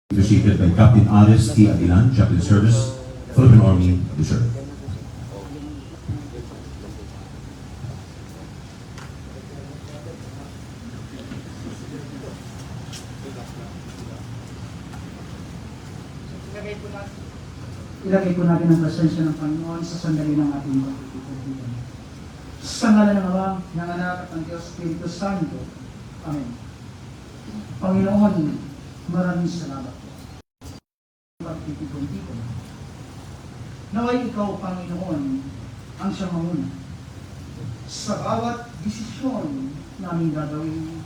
Received by Captain Ares T. Aguilan, Chaplain Service, Philippine Army Reserve. Ilagay po natin ang presensya ng Panginoon sa sandali ng ating pagtitipon. Sa ngalan ng Ama, ng Anak at ng Diyos Espiritu Santo. Amen. Panginoon, maraming salamat po. Pagtitipon-tipon. Naway ikaw, Panginoon, ang siyang mamuna sa bawat desisyon namin gagawin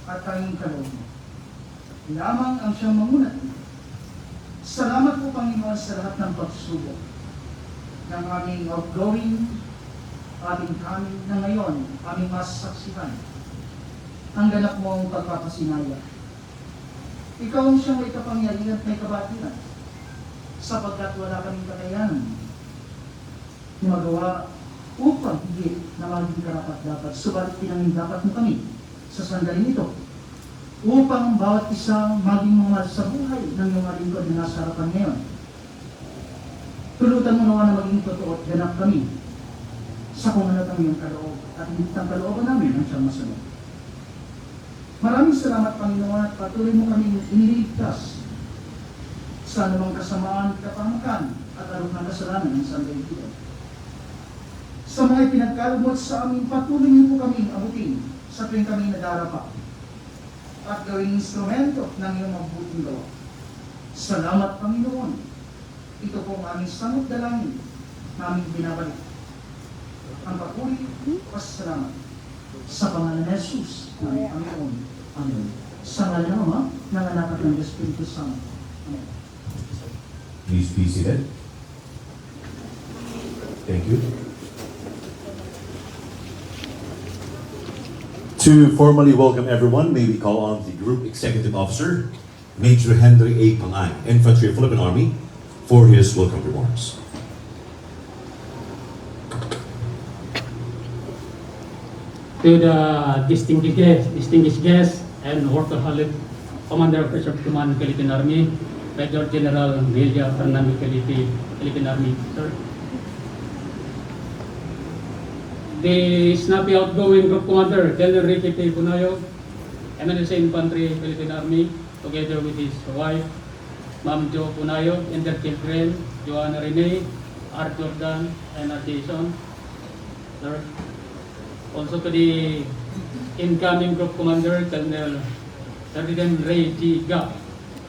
at tanging kaloob mo. Lamang ang siyang mamuna. Salamat po, Panginoon, sa lahat ng pagsubok ng aming outgoing, ating coming na ngayon, aming masasaksihan ang ganap mong pagpapasinaya. Ikaw ang siyang may kapangyarihan at may kabatilan, sapagkat wala kaming kakayanan magawa upang higit na maging karapat-dapat, subalit pinangin dapat mo kami sa sandali nito upang bawat isa maging mga sa buhay ng iyong lingkod na nasa harapan ngayon. Tulutan mo nawa na maging totoo at ganap kami sa kung ano ang iyong kaloob at hindi ang kalooban namin ang siyang masunod. Maraming salamat, Panginoon, at patuloy mo kami iniligtas sa anumang kasamaan, kapamakan at arok ng kasalanan ng sandali ito. Sa mga pinagkalumot sa amin, patuloy niyo po kami abutin sa tuwing kami nadarapa at gawing instrumento ng iyong mabuting gawa. Salamat, Panginoon. Ito po ang aming samot dalangin na aming binabalik. Ang papuri, pasalamat sa pangalan ni Jesus, aming Panginoon. Amen. Sa ngalan ng Ama, ng Anak at ng Espiritu Santo. Amen. Please be seated. Thank you. To formally welcome everyone, may we call on the Group Executive Officer, Major Henry A. Pangay, Infantry Philippine Army, for his welcome remarks. To the distinguished guests and workaholic Commander of Reserve Command, Philippine Army, Major General Mgen Fernando, Philippine Army, sir. The snappy outgoing Group Commander, General BUNAYOG, MNSA Infantry, Philippine Army, together with his wife, Ma'am Jo BUNAYOG, and their children, Joanna Rene, R. Jordan, and R. Jason. Sir. Also to the incoming Group Commander, Colonel Ncrrcdg,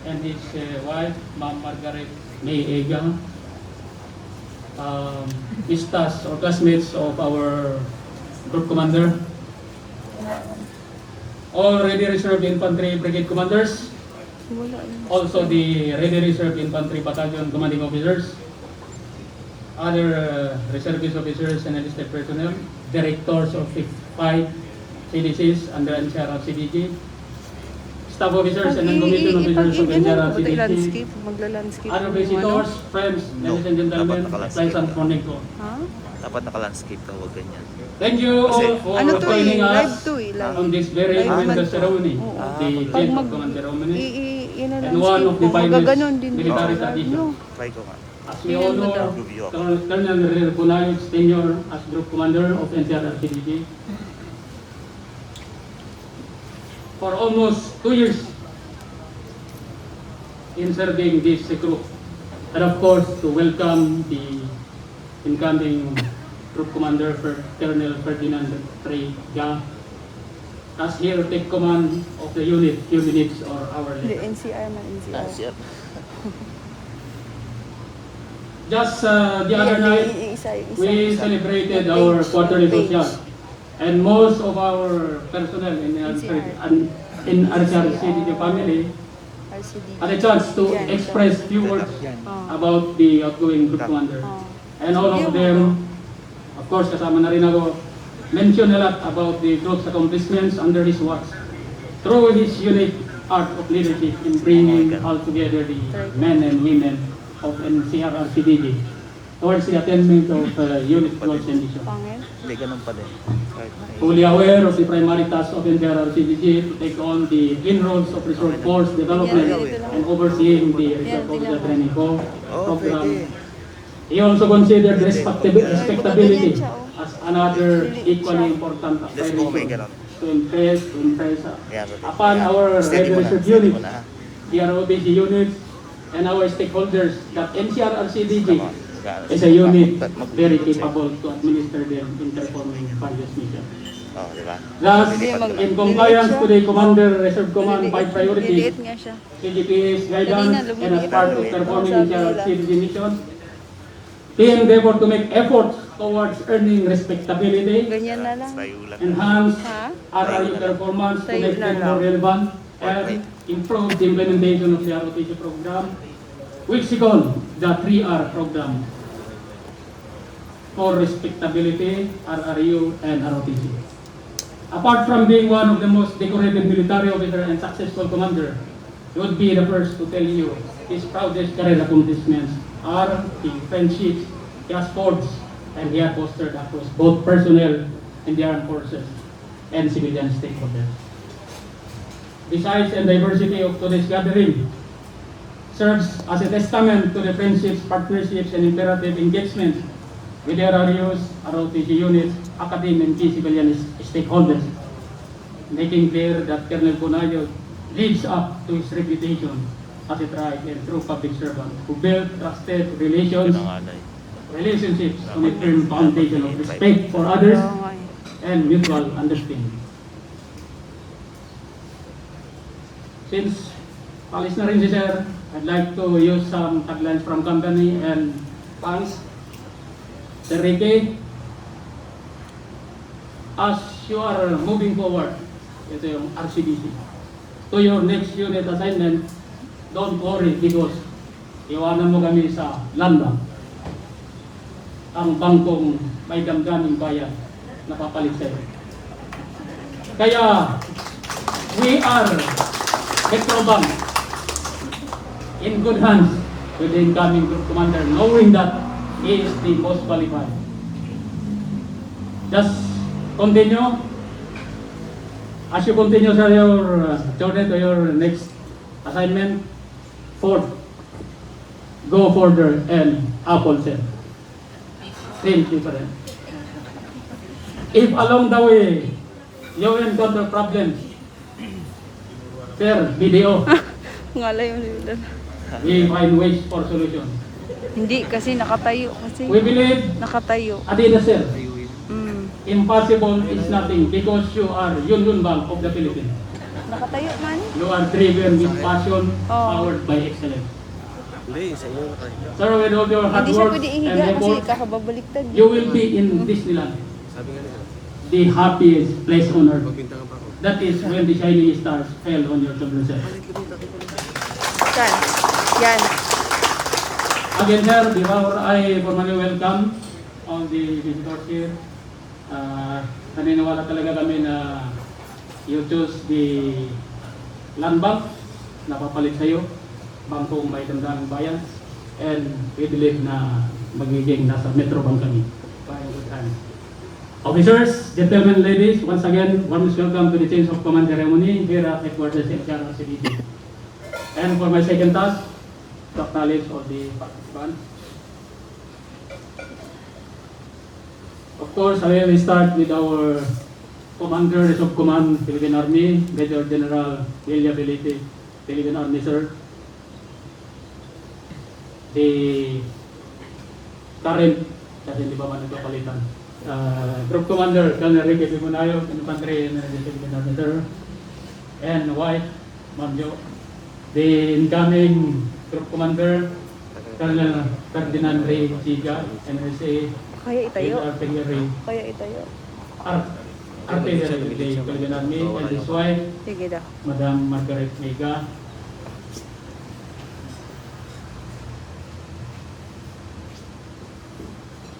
and his wife, Ma'am Margaret May Egang. Vistas or classmates of our Group Commander, all Ready Reserve Infantry Brigade Commanders, also the Ready Reserve Infantry Battalion Commanding Officers, other reservist officers and enlisted personnel, directors of 5 CDCs under Ncrrcdg, staff officers and non-commissioned officers of Ncrrcdg, other visitors, friends, ladies and gentlemen, pleasant morning to all. Dapat naka-landscape ka, huwag ganyan. Thank you all for joining us on this very tremendous ceremony, the 10th of Command ceremony, and one of the finest military traditions. Try ko nga. As we honor Colonel BUNAYOG's tenure as Group Commander of Ncrrcdg, for almost 2 years in serving this group, and of course to welcome the incoming Group Commander Colonel Ferdinand as here take command of the unit few minutes or hour The later. NCR man, NCR. Just the other night, we celebrated our quarterly social, and most of our personnel in RESCOM family had a chance to express few words about the outgoing Group Commander. And all of them, of course, kasama na rin ako, mention a lot about the group's accomplishments under his watch through his unique art of leadership in bringing all together the men and women of Ncrrcdg. towards the attainment of Unit 12 mission. Pangit. Hindi, ganun pa din. Kahit may- Fully aware of the primary task of Ncrrcdg to take on the inroads of reserve force development and overseeing the reserve officer training Oh, program. pwede. He also considered respectability as another equally important Let's go, may aspiration ganun. to impress Ayan, pwede. upon our Steady mo na, reserve steady mo units, na, ha? the ROTC units, and our stakeholders that Ncrrcdg Come on. is a unit Mag- very capable to administer them in performing various missions. Oh, di ba? Thus, Lilipat in compliance to the Commander Reserve Command 5 priorities, Liliit nga siya. CGP's guidance, and as part of performing Sabi nila. Ncrrcdg mission, they endeavor to make efforts towards earning respectability, Ganyan na lang. Tayo lang. enhance Ha? RRU performance to Tayo make na them lang. more relevant, and improve the implementation of the ROTC program, which we call the 3R program for respectability, RRU, and ROTC. Apart from being one of the most decorated military officer and successful commander, he would be the first to tell you his proudest career accomplishments are the friendships he has forged and he has fostered across both personnel in the armed forces and civilian stakeholders. The size and diversity of today's gathering serves as a testament to the friendships, partnerships, and imperative engagements with the RRUs, ROTC units, academic and key civilian stakeholders, making clear that Colonel BUNAYOG lives up to his reputation as a tried and true public servant who built trusted relationships on a firm foundation of respect for others Oo nga eh. and mutual understanding. Since alis na rin si Sir, I'd like to use some taglines from company and fans. Sir Ricky, as you are moving forward, ito yung RCBC, to your next unit assignment, don't worry because iwanan mo kami sa Lumbra, ang bangkong may damdaming bayan na papalit sa'yo. Kaya, we are Metrobank in good hands with the incoming group commander, knowing that he is the most qualified. Just continue. As you continue sa your journey to your next assignment, forth, go further and uphold self. Thank you, friend. If along the way you encounter problems, sir, BDO, Ngalay yung lilan. we find ways for solution. Hindi kasi nakatayo kasi. We believe, Nakatayo. Adidas sir, Mm. impossible is nothing because you are Yun Bank of the Philippines. Nakatayo man. You are driven with passion, Oh. powered by excellence. Sir, with all your hard Hindi siya work pwede and ihiga kasi effort, kakababaliktad. you will be in Disneyland, the happiest place on earth. That is when the shining stars fell on your children's head. Yan. Yan. Again, sir, before I formally welcome all the visitors here, naniniwala talaga kami na you choose the land bank na papalit sa'yo, bangkong may damdaming bayan, and we believe na magiging nasa Metro Bank kami. By good time. Officers, gentlemen, ladies, once again, warmest welcome to the change of command ceremony here at headquarters in Ncrrcdg. And for my second task, to acknowledge all the participants. Of course, I will start with our Commander of Command, Philippine Army, Major General William Felipe, Philippine Army, sir. The current, kasi hindi pa man nagpapalitan, Group Commander, Colonel Ricky Bunayo, Infantry and Philippine Army, sir. And wife, Ma'am Jo. The incoming Group Commander, Colonel Ferdinand MNSA, Kaya itayo. Artillery, Kaya itayo. Artillery, the Philippine Army, and his wife, Sige daw. Madam Margaret Mega.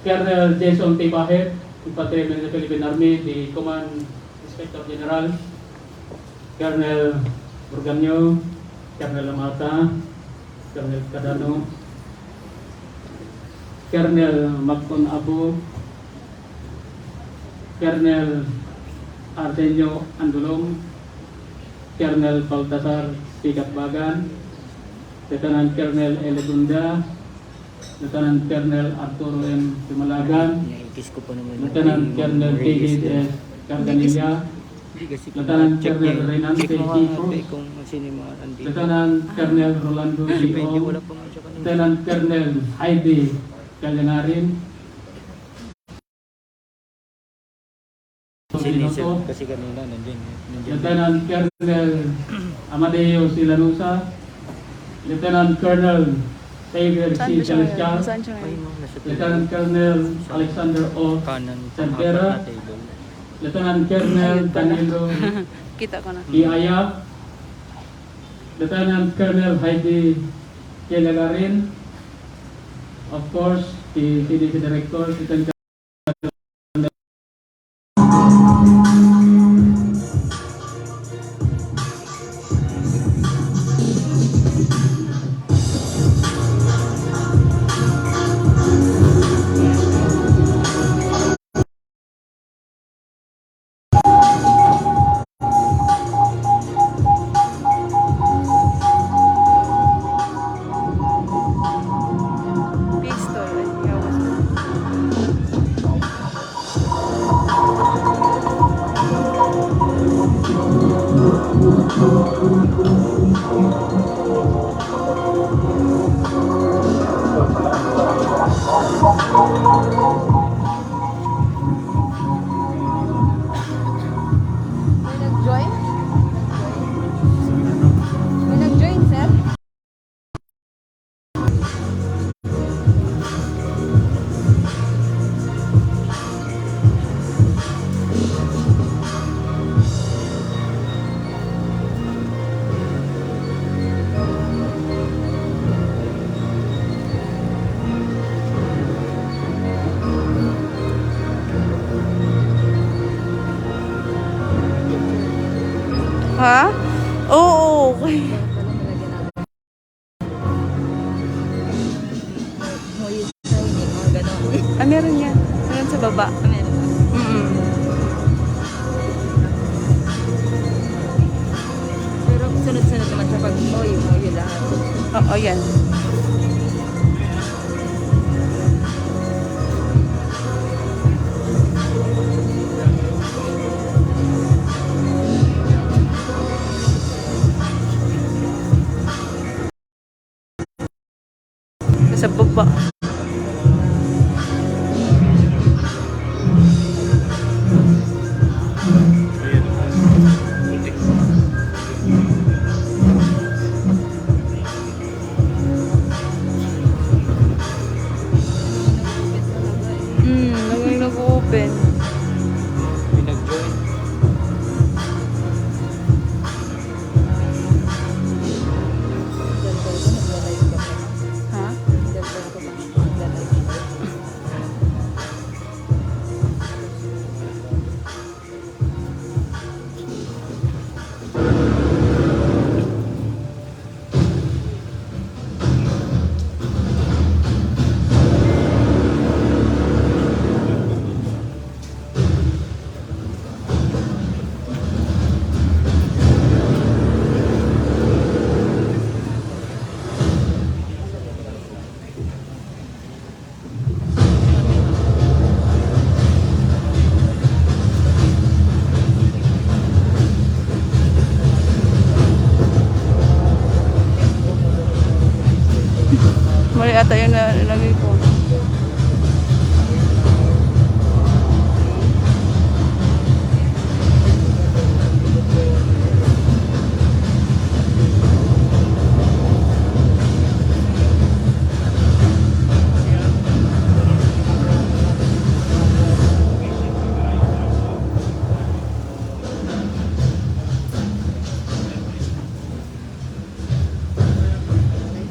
Colonel Jason T. Bahet, Infantry of the Philippine Army, the Command Inspector General, Colonel Burganyo, Colonel Amata, Colonel Cadano, Colonel Macton Abu, Colonel Arsenio Andulong, Colonel Baltasar Sigatbagan, Lieutenant Colonel Elegunda, Lieutenant Colonel Arturo M. Tumalagan, Naikis ko pa naman. Lieutenant Colonel David S. Cardanilla, Lieutenant Colonel Renan Check mo Kiko, nga kung sino yung mga nandito. Lieutenant Colonel Rolando Medyo G.O., wala pa nga siya kanina. Lieutenant Colonel Heidi Kalinarin, Kasi kanina nandiyan. Lieutenant Colonel Amadeo Silanusa, Lieutenant Colonel Xavier Saan C. ba siya ngayon? Celestial, Saan siya Ay, ngayon? ma'am, nasa Lieutenant Colonel Alexander O. kanan Santera, na table. Lieutenant Colonel Danilo Kita ko na. Iaya, Lieutenant Colonel Heidi Kelagarin, of course, the CDC Director, Lieutenant Pistol. Ay, yawas mo. May nag-join? May nag-join, sir? Ha? Oo, okay. Ah, meron yan. Meron sa baba. Meron. Pero sunod-sunod naman siya pag moyo lahat. Oo, yan. Sa baba. Nag-open. May nag-join. Ha? Mali ata yung nalagay ko.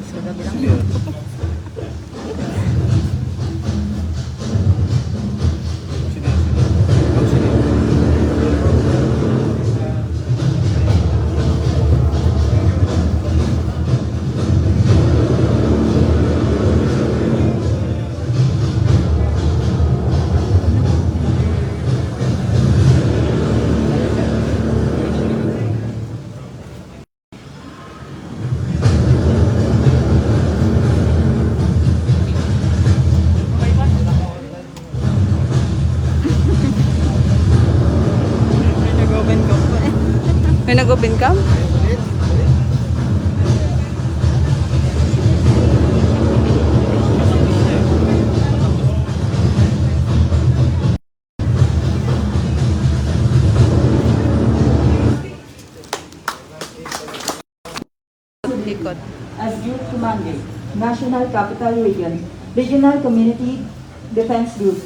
Sa gabi lang. May nag-open cam? Ikot. as Group Commander, National Capital Region, Regional Community Defense Group,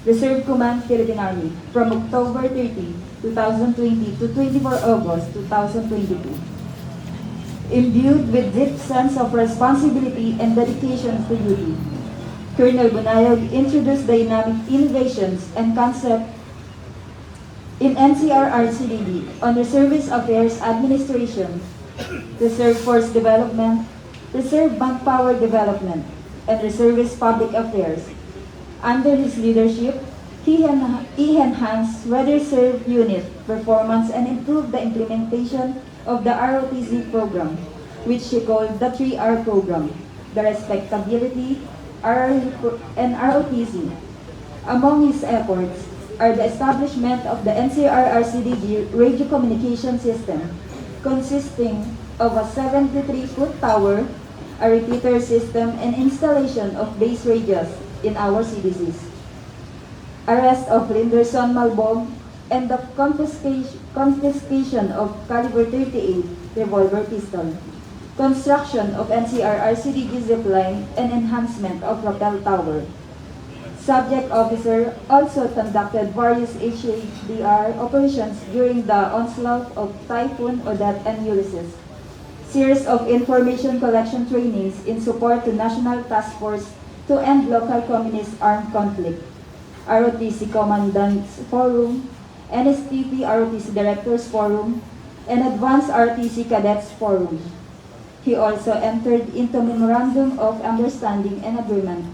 Reserve Command, Philippine Army, from October 30, 2020 to 24 August 2022. Imbued with deep sense of responsibility and dedication to duty, Colonel BUNAYOG introduced dynamic innovations and concepts in Ncrrcdg on Reservist Affairs Administration, Reserve Force Development, Reserve Manpower Development, and Reservist Public Affairs. Under his leadership, he enhanced Reserve Unit performance and improved the implementation of the ROTC program, which he called the 3R program, the respectability, and ROTC. Among his efforts are the establishment of the Ncrrcdg radio communication system, consisting of a 73-foot tower, a repeater system, and installation of base radios in our CDCs. Arrest of Linderson Malbog and the confiscation of caliber 38 revolver pistol. Construction of Ncrrcdg zipline and enhancement of rappel tower. Subject officer also conducted various HADR operations during the onslaught of Typhoon Odette and Ulysses. Series of information collection trainings in support to National Task Force to end local communist armed conflict. ROTC Commandants Forum, NSTP ROTC Directors Forum, and Advanced ROTC Cadets Forum. He also entered into Memorandum of Understanding and Agreement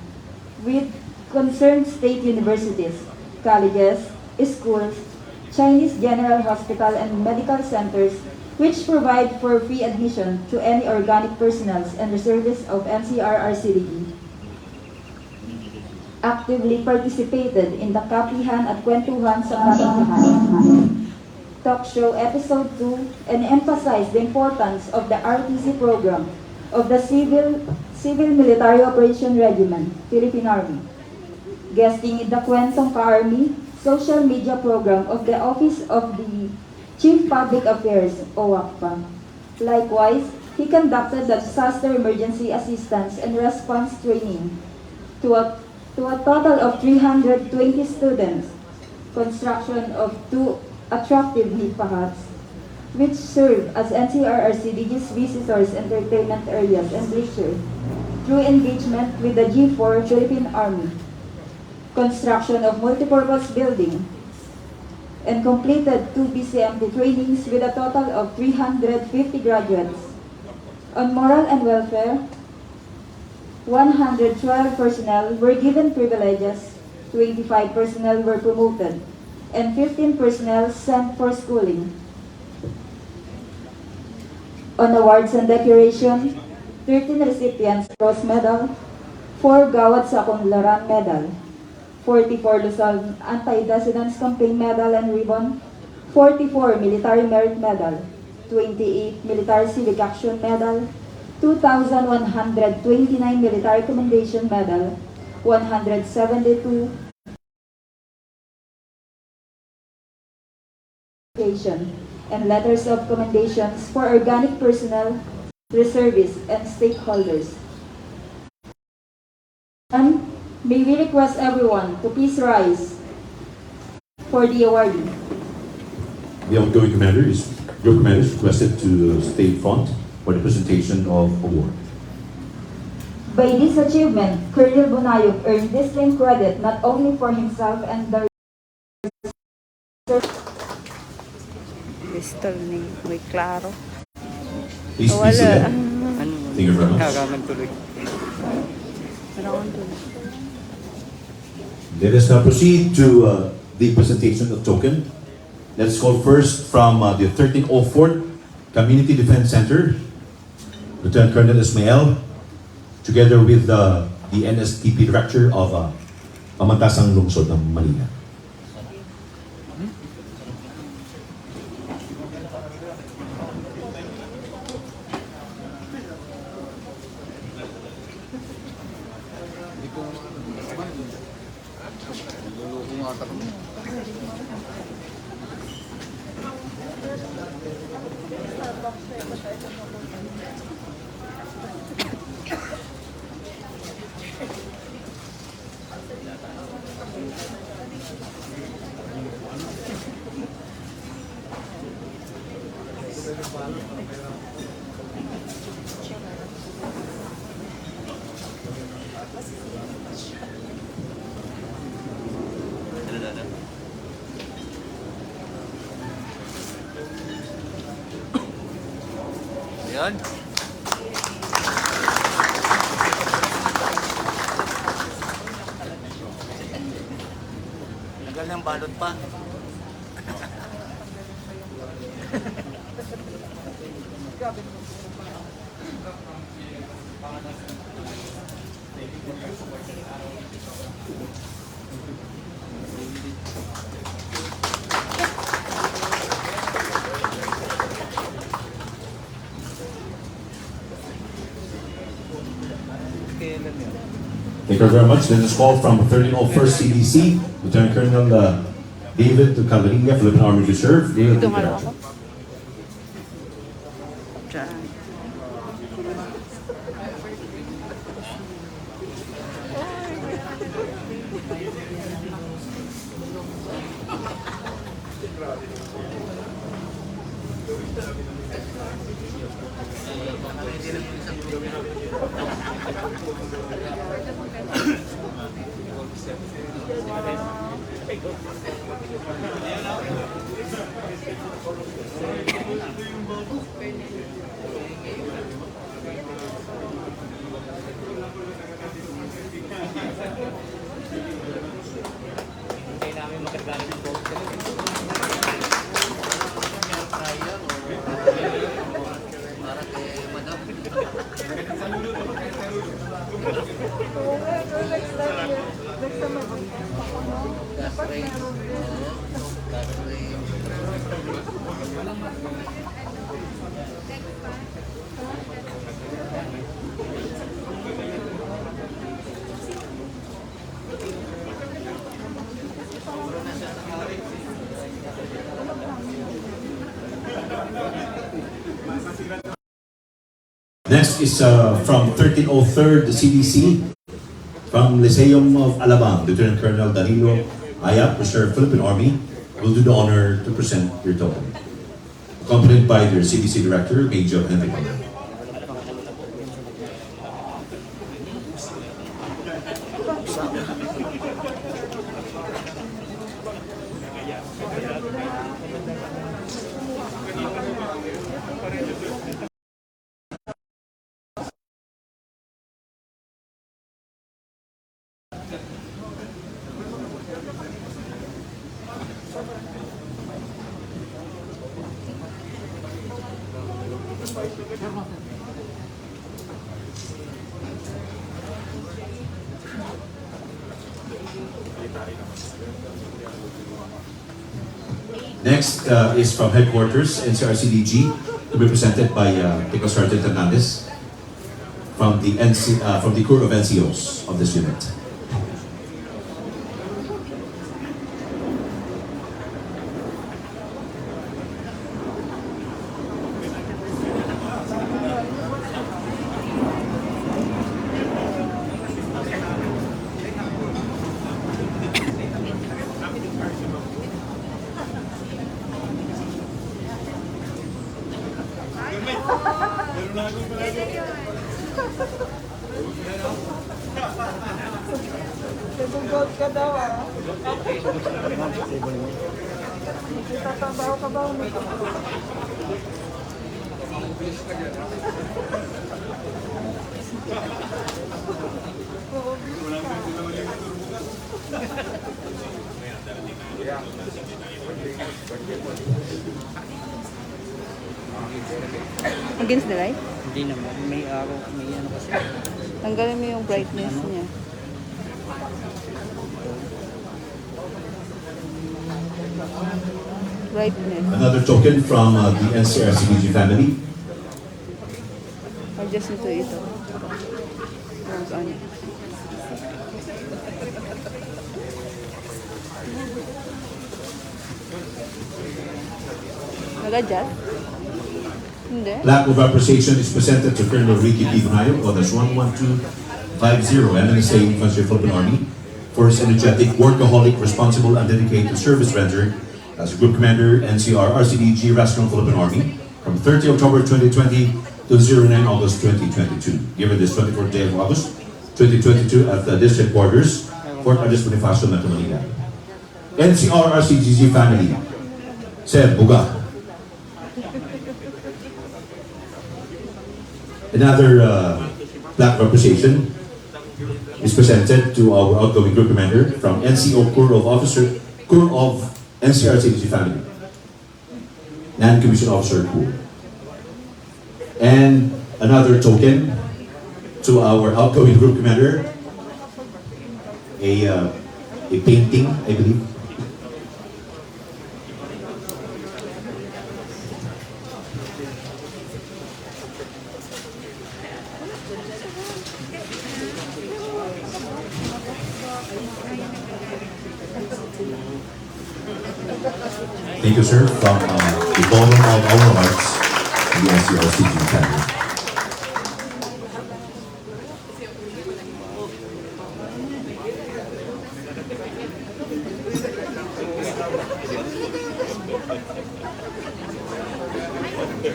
with concerned state universities, colleges, schools, Chinese General Hospital, and medical centers, which provide for free admission to any organic personnel and reservists of Ncrrcdg. Actively participated in the Kapihan at Kwentuhan sa Kapihan talk show episode 2 and emphasized the importance of the RTC program of the Civil Military Operation Regiment, Philippine Army. Guesting in the Kwentong Ka-Army social media program of the Office of the Chief Public Affairs, OACPA. Likewise, he conducted the Disaster Emergency Assistance and Response Training to a total of 320 students, construction of 2 attractive nipa huts, which serve as Ncrrcdg's visitors entertainment areas and leisure through engagement with the G4 Philippine Army. Construction of multipurpose building, and completed 2 BCMT trainings with a total of 350 graduates. On moral and welfare, 112 personnel were given privileges, 25 personnel were promoted, and 15 personnel sent for schooling. On awards and decoration, 13 recipients Cross Medal, 4 Gawad sa Kunlaran Medal, 44 Luzon Anti-Dissidence Campaign Medal and Ribbon, 44 Military Merit Medal, 28 Military Civic Action Medal, 2,129 Military Commendation Medal, 172 and letters of commendations for organic personnel, reservists, and stakeholders. And may we request everyone to please rise for the awardee. The outgoing commander is requested to stay front for the presentation of award. By this achievement, Colonel BUNAYOG earned distinct credit not only for himself and the Pistol ni may klaro. Please be Wala. seated. Ano? Thank you very much. Kakaman tuloy. Let us now proceed to the presentation of token. Let's call first from the 1304th Community Defense Center, Lieutenant Colonel Ismael, together with the NSTP Director of Pamantasang Lungsod ng Manila. Ayan. Tagal ng balot pa. Thank you very much. Then this call from 1301st CDC, Lieutenant Colonel David Calderia, Philippine Army Reserve. David, Dito take nga it lang out. ako. Diyan. Hintay namin magkagaling po. Para kay Madam. Gas rate. Gas rate. Next is from 1303rd, the CDC, from Lyceum of Alabang, Lieutenant Colonel Danilo Ayap, Reserve Philippine Army, will do the honor to present your token. Accompanied by their CDC Director, Major Henry. Next is from headquarters, Ncrrcdg, to be presented by Pico Sergeant Hernandez from the Corps of NCOs of this unit. Nagugod ka daw ah. Tatabaw ka ba? Against the light? Hindi naman. May araw, may ano kasi. Tanggalin mo yung brightness niya. Brightness. Another token from the Ncrrcdg family. Adjust nito ito. Close on. Nag-adjust? Hindi. Plaque of appreciation is presented to Colonel Ricky P. Bunayog, Others 11250, MNSA Infantry Philippine Army, for his energetic, workaholic, responsible, and dedicated service rendered as Group Commander, Ncrrcdg, RESCOM Philippine Army, from 30 October 2020 to 09 August 2022. Given this 24th day of August 2022 at the District Quarters, Fort Aris Bonifacio, Metro Manila. Ncrrcdg family, Sir Buga. Another plaque of appreciation is presented to our outgoing group commander from NCO Corps of Ncrrcdg family, Non-Commissioned Officer Corps. And another token to our outgoing group commander, a painting, I believe. Thank you, sir, from the bottom of our hearts, the Ncrrcdg family.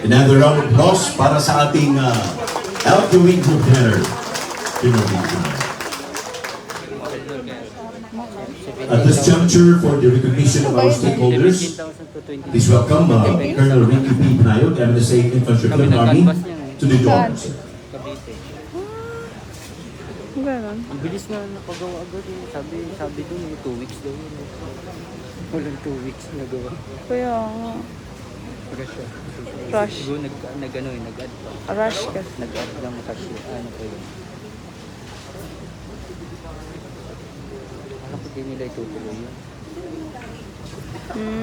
Another round of applause para sa ating outgoing group commander. At this juncture, for the recognition of our stakeholders, please welcome Colonel Ricky P. Bunayog, MNSA Infantry Philippine Army, to the door. Ganon. Ang bilis na napagawa agad eh. Sabi doon eh, 2 weeks daw yun. Walang 2 weeks nagawa. Kaya nga. Rush siya. Rush. Siguro nag-add pa. Rush ka. Nag-add lang kasi. Ano pa yun. Alam ko din nila itutuloy yun.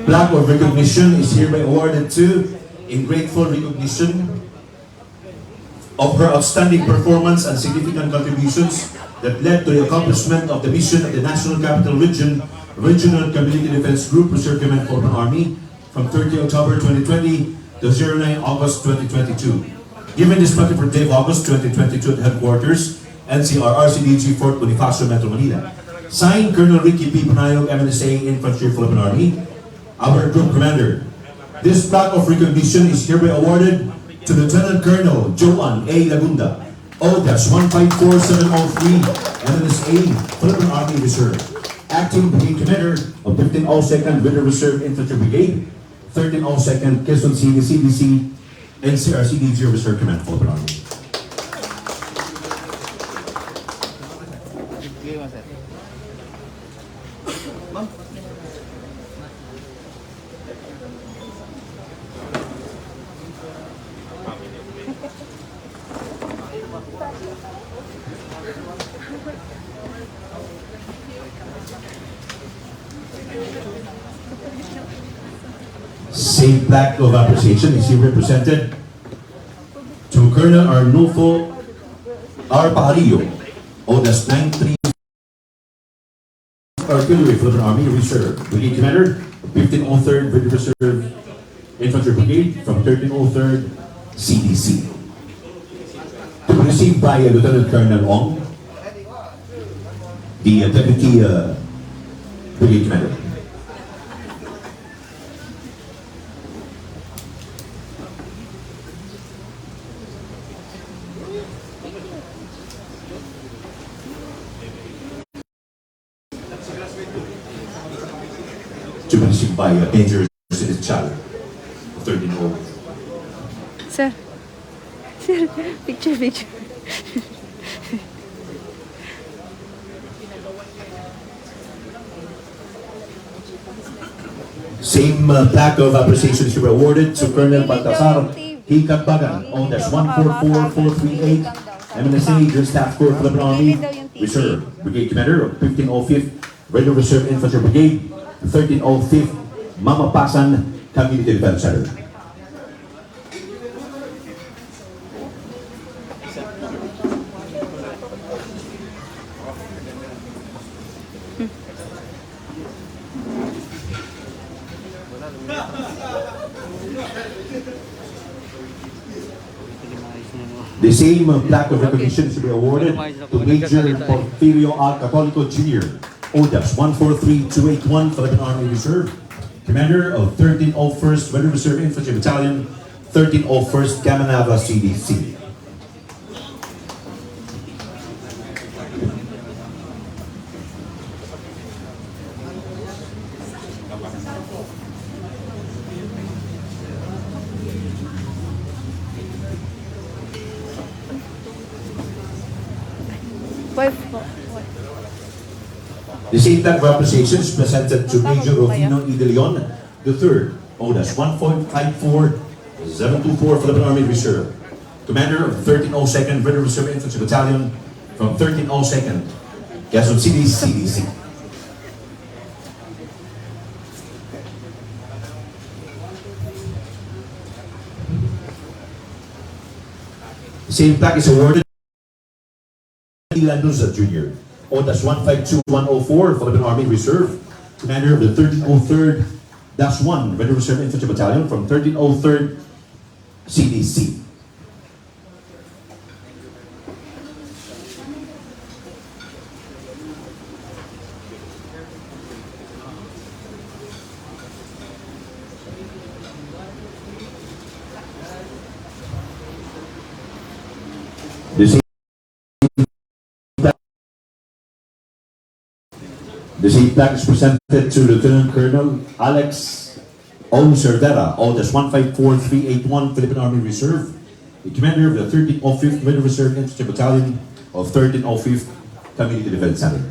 Plaque of recognition is hereby awarded to, in grateful recognition of her outstanding performance and significant contributions that led to the accomplishment of the mission of the National Capital Region Regional Community Defense Group Reserve Command Philippine Army from 30 October 2020 to 09 August 2022. Given this 24th day of August 2022 at headquarters, Ncrrcdg, Fort Bonifacio, Metro Manila. Signed, Colonel Ricky P. Bunayog, MNSA Infantry Philippine Army, our Group Commander. This plaque of recognition is hereby awarded to Lieutenant Colonel Joan A. Lagunda, O-154703, MNSA Philippine Army Reserve, Acting Brigade Commander of 1502nd Winter Reserve Infantry Brigade, 1302nd Quezon City CDC, Ncrrcdg Reserve Command, Philippine Army. Same plaque of appreciation is here represented to Colonel Arnulfo R. Pajarillo, Odas 93 Artillery Philippine Army Reserve, Brigade Commander, 1503rd Brigade Reserve Infantry Brigade from 1303rd CDC. To be received by Lieutenant Colonel Ong, the Deputy Brigade Commander. To be received by a dangerous child, 13-year-old. Sir. Sir, picture. Same plaque of appreciation is awarded to Colonel Baltasar Hikatbagan, Odas 144438, MNSA Joint Staff Corps Philippine Army Reserve, Brigade Commander of 1505th Regular Reserve Infantry Brigade, 1305th Mamapasan Community Defense Center. The same plaque of recognition should be awarded to Major Porfirio R. Catolico Jr., ODAS 143281, Philippine Army Reserve, Commander of 1301st Weather Reserve Infantry Battalion, 1301st Camanava CDC. The same type of appreciation is presented to Major Rufino E. De Leon III, ODAS 1.54724, Philippine Army Reserve, Commander of 1302nd Weather Reserve Infantry Battalion from 1302nd Quezon City, CDC. The same plaque is awarded to Lanuza Jr., ODAS 152104, Philippine Army Reserve, Commander of the 1303rd-1 Weather Reserve Infantry Battalion from 1303rd CDC. The same plaque is presented to Lieutenant Colonel Alex O. Cervera, ODAS 154381, Philippine Army Reserve, the Commander of the 1305th Weather Reserve Infantry Battalion of 1305th Community Defense Center.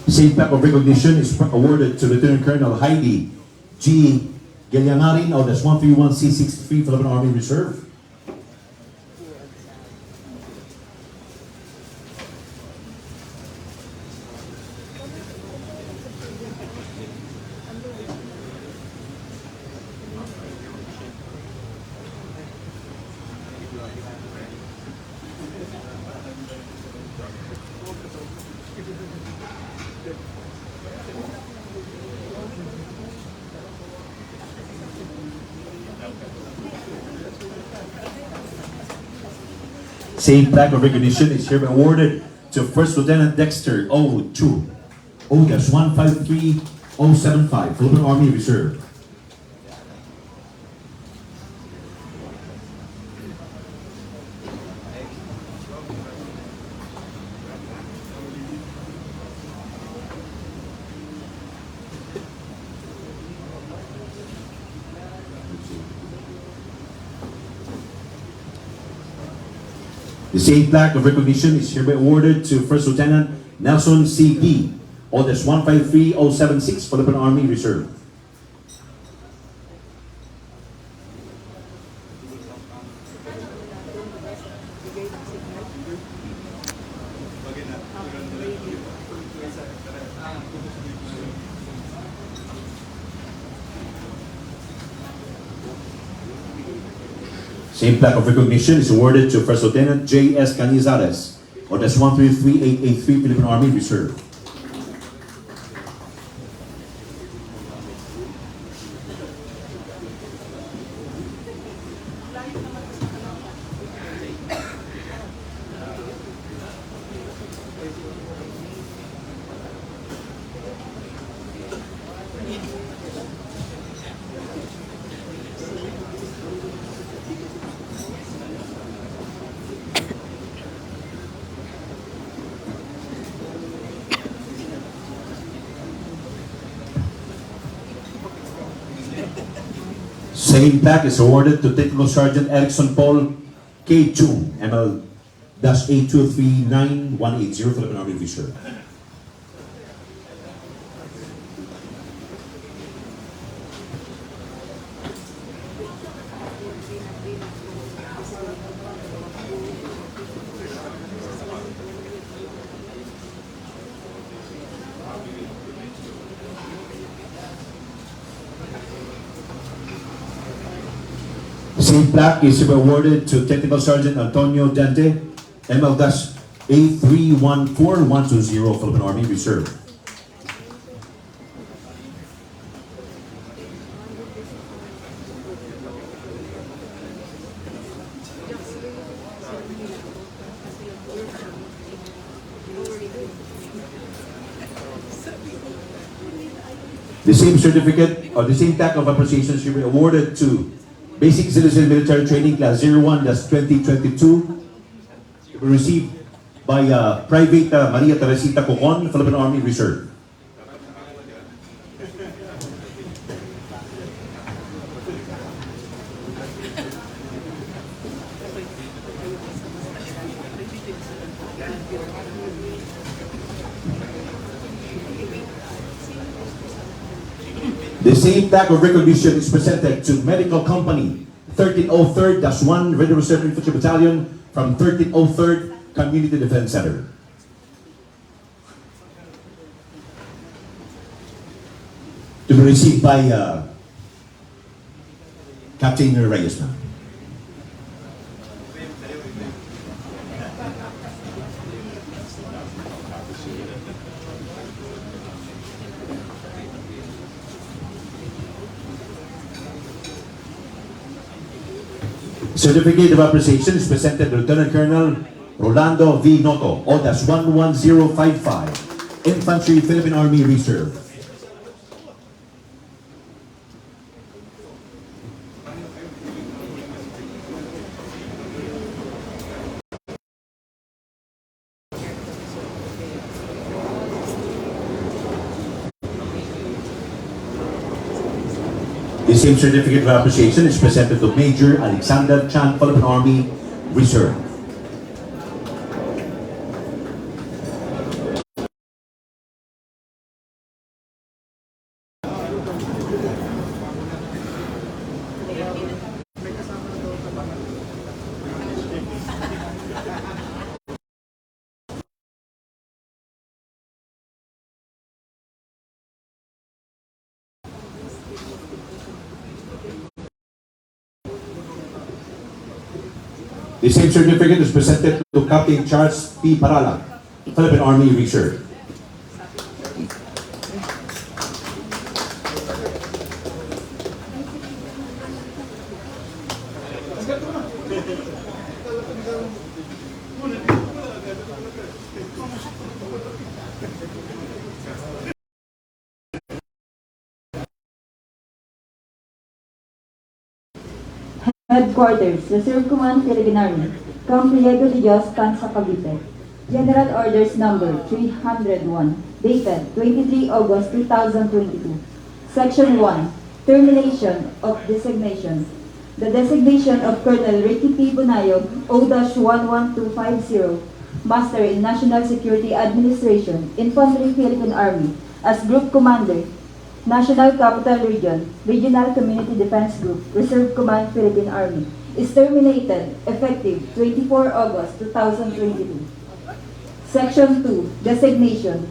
The same plaque of recognition is awarded to Lieutenant Colonel Heidi G. Gilyangarin, ODAS 131C63, Philippine Army Reserve. Same plaque of recognition is hereby awarded to First Lieutenant Dexter O2, ODAS 153075, Philippine Army Reserve. The same plaque of recognition is hereby awarded to First Lieutenant Nelson C.P., ODAS 153076, Philippine Army Reserve. Same plaque of recognition is awarded to First Lieutenant J.S. Canizares, ODAS 133883, Philippine Army Reserve. Same plaque is awarded to Technical Sergeant Erickson Paul K. Chung, ML-8239-180, Philippine Army Reserve. same plaque is awarded to Technical Sergeant Antonio Dente, ML-A314120, Philippine Army Reserve. The same certificate or the same plaque of appreciation should be awarded to Basic Citizen Military Training Class 01-2022, received by Private Maria Teresita Cocon, Philippine Army Reserve. The same plaque of recognition is presented to Medical Company 1303-1 Ready Reserve Infantry Battalion from 1303 Community Defense Center. To be received by Captain Reyes now. Certificate of appreciation is presented to Lieutenant Colonel Rolando V. Noto, O-11055, Infantry, Philippine Army Reserve. The same certificate of appreciation is presented to Major Alexander Chan, Philippine Army Reserve. The same certificate is presented to Captain Charles P. Parala, Philippine Army Reserve. Headquarters, Reserve Command, Philippine Army, Camp Riego de Dios, Tansa, Cavite. General Orders Number 301, dated 23 August 2022. Section 1, Termination of Designation. The designation of Colonel Ricky P. Bunayog, O-11250, Master in National Security Administration, Infantry, Philippine Army, as Group Commander, National Capital Region, Regional Community Defense Group, Reserve Command, Philippine Army, is terminated effective 24 August 2022. Section 2, Designation.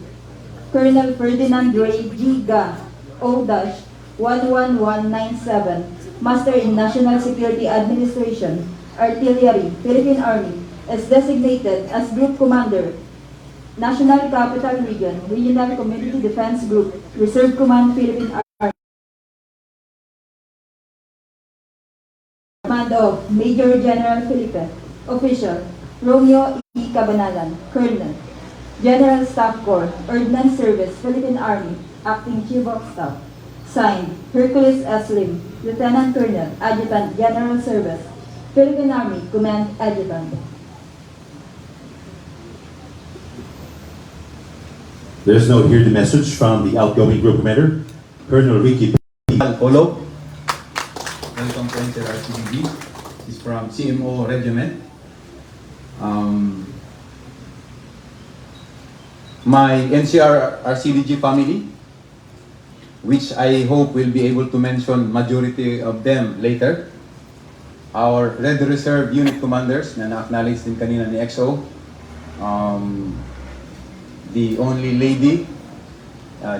Colonel Ferdinand G. Ga, O-11197, Master in National Security Administration, Artillery, Philippine Army, is designated as Group Commander, National Capital Region, Regional Community Defense Group, Reserve Command, Philippine Army. Command of Major General Felipe. Official, Romeo E. Cabanalan, Colonel. General Staff Corps, Ordnance Service, Philippine Army, Acting Chief of Staff. Signed, Hercules S. Lim, Lieutenant Colonel, Adjutant General Service, Philippine Army, Command Adjutant. There's no here the message from the outgoing group commander, Colonel Ricky P. Polo. Welcome to Ncrrcdg. He's from CMO Regiment. My Ncrrcdg family, which I hope will be able to mention majority of them later. Our Red Reserve Unit Commanders na na-acknowledge din kanina ni XO. The only lady,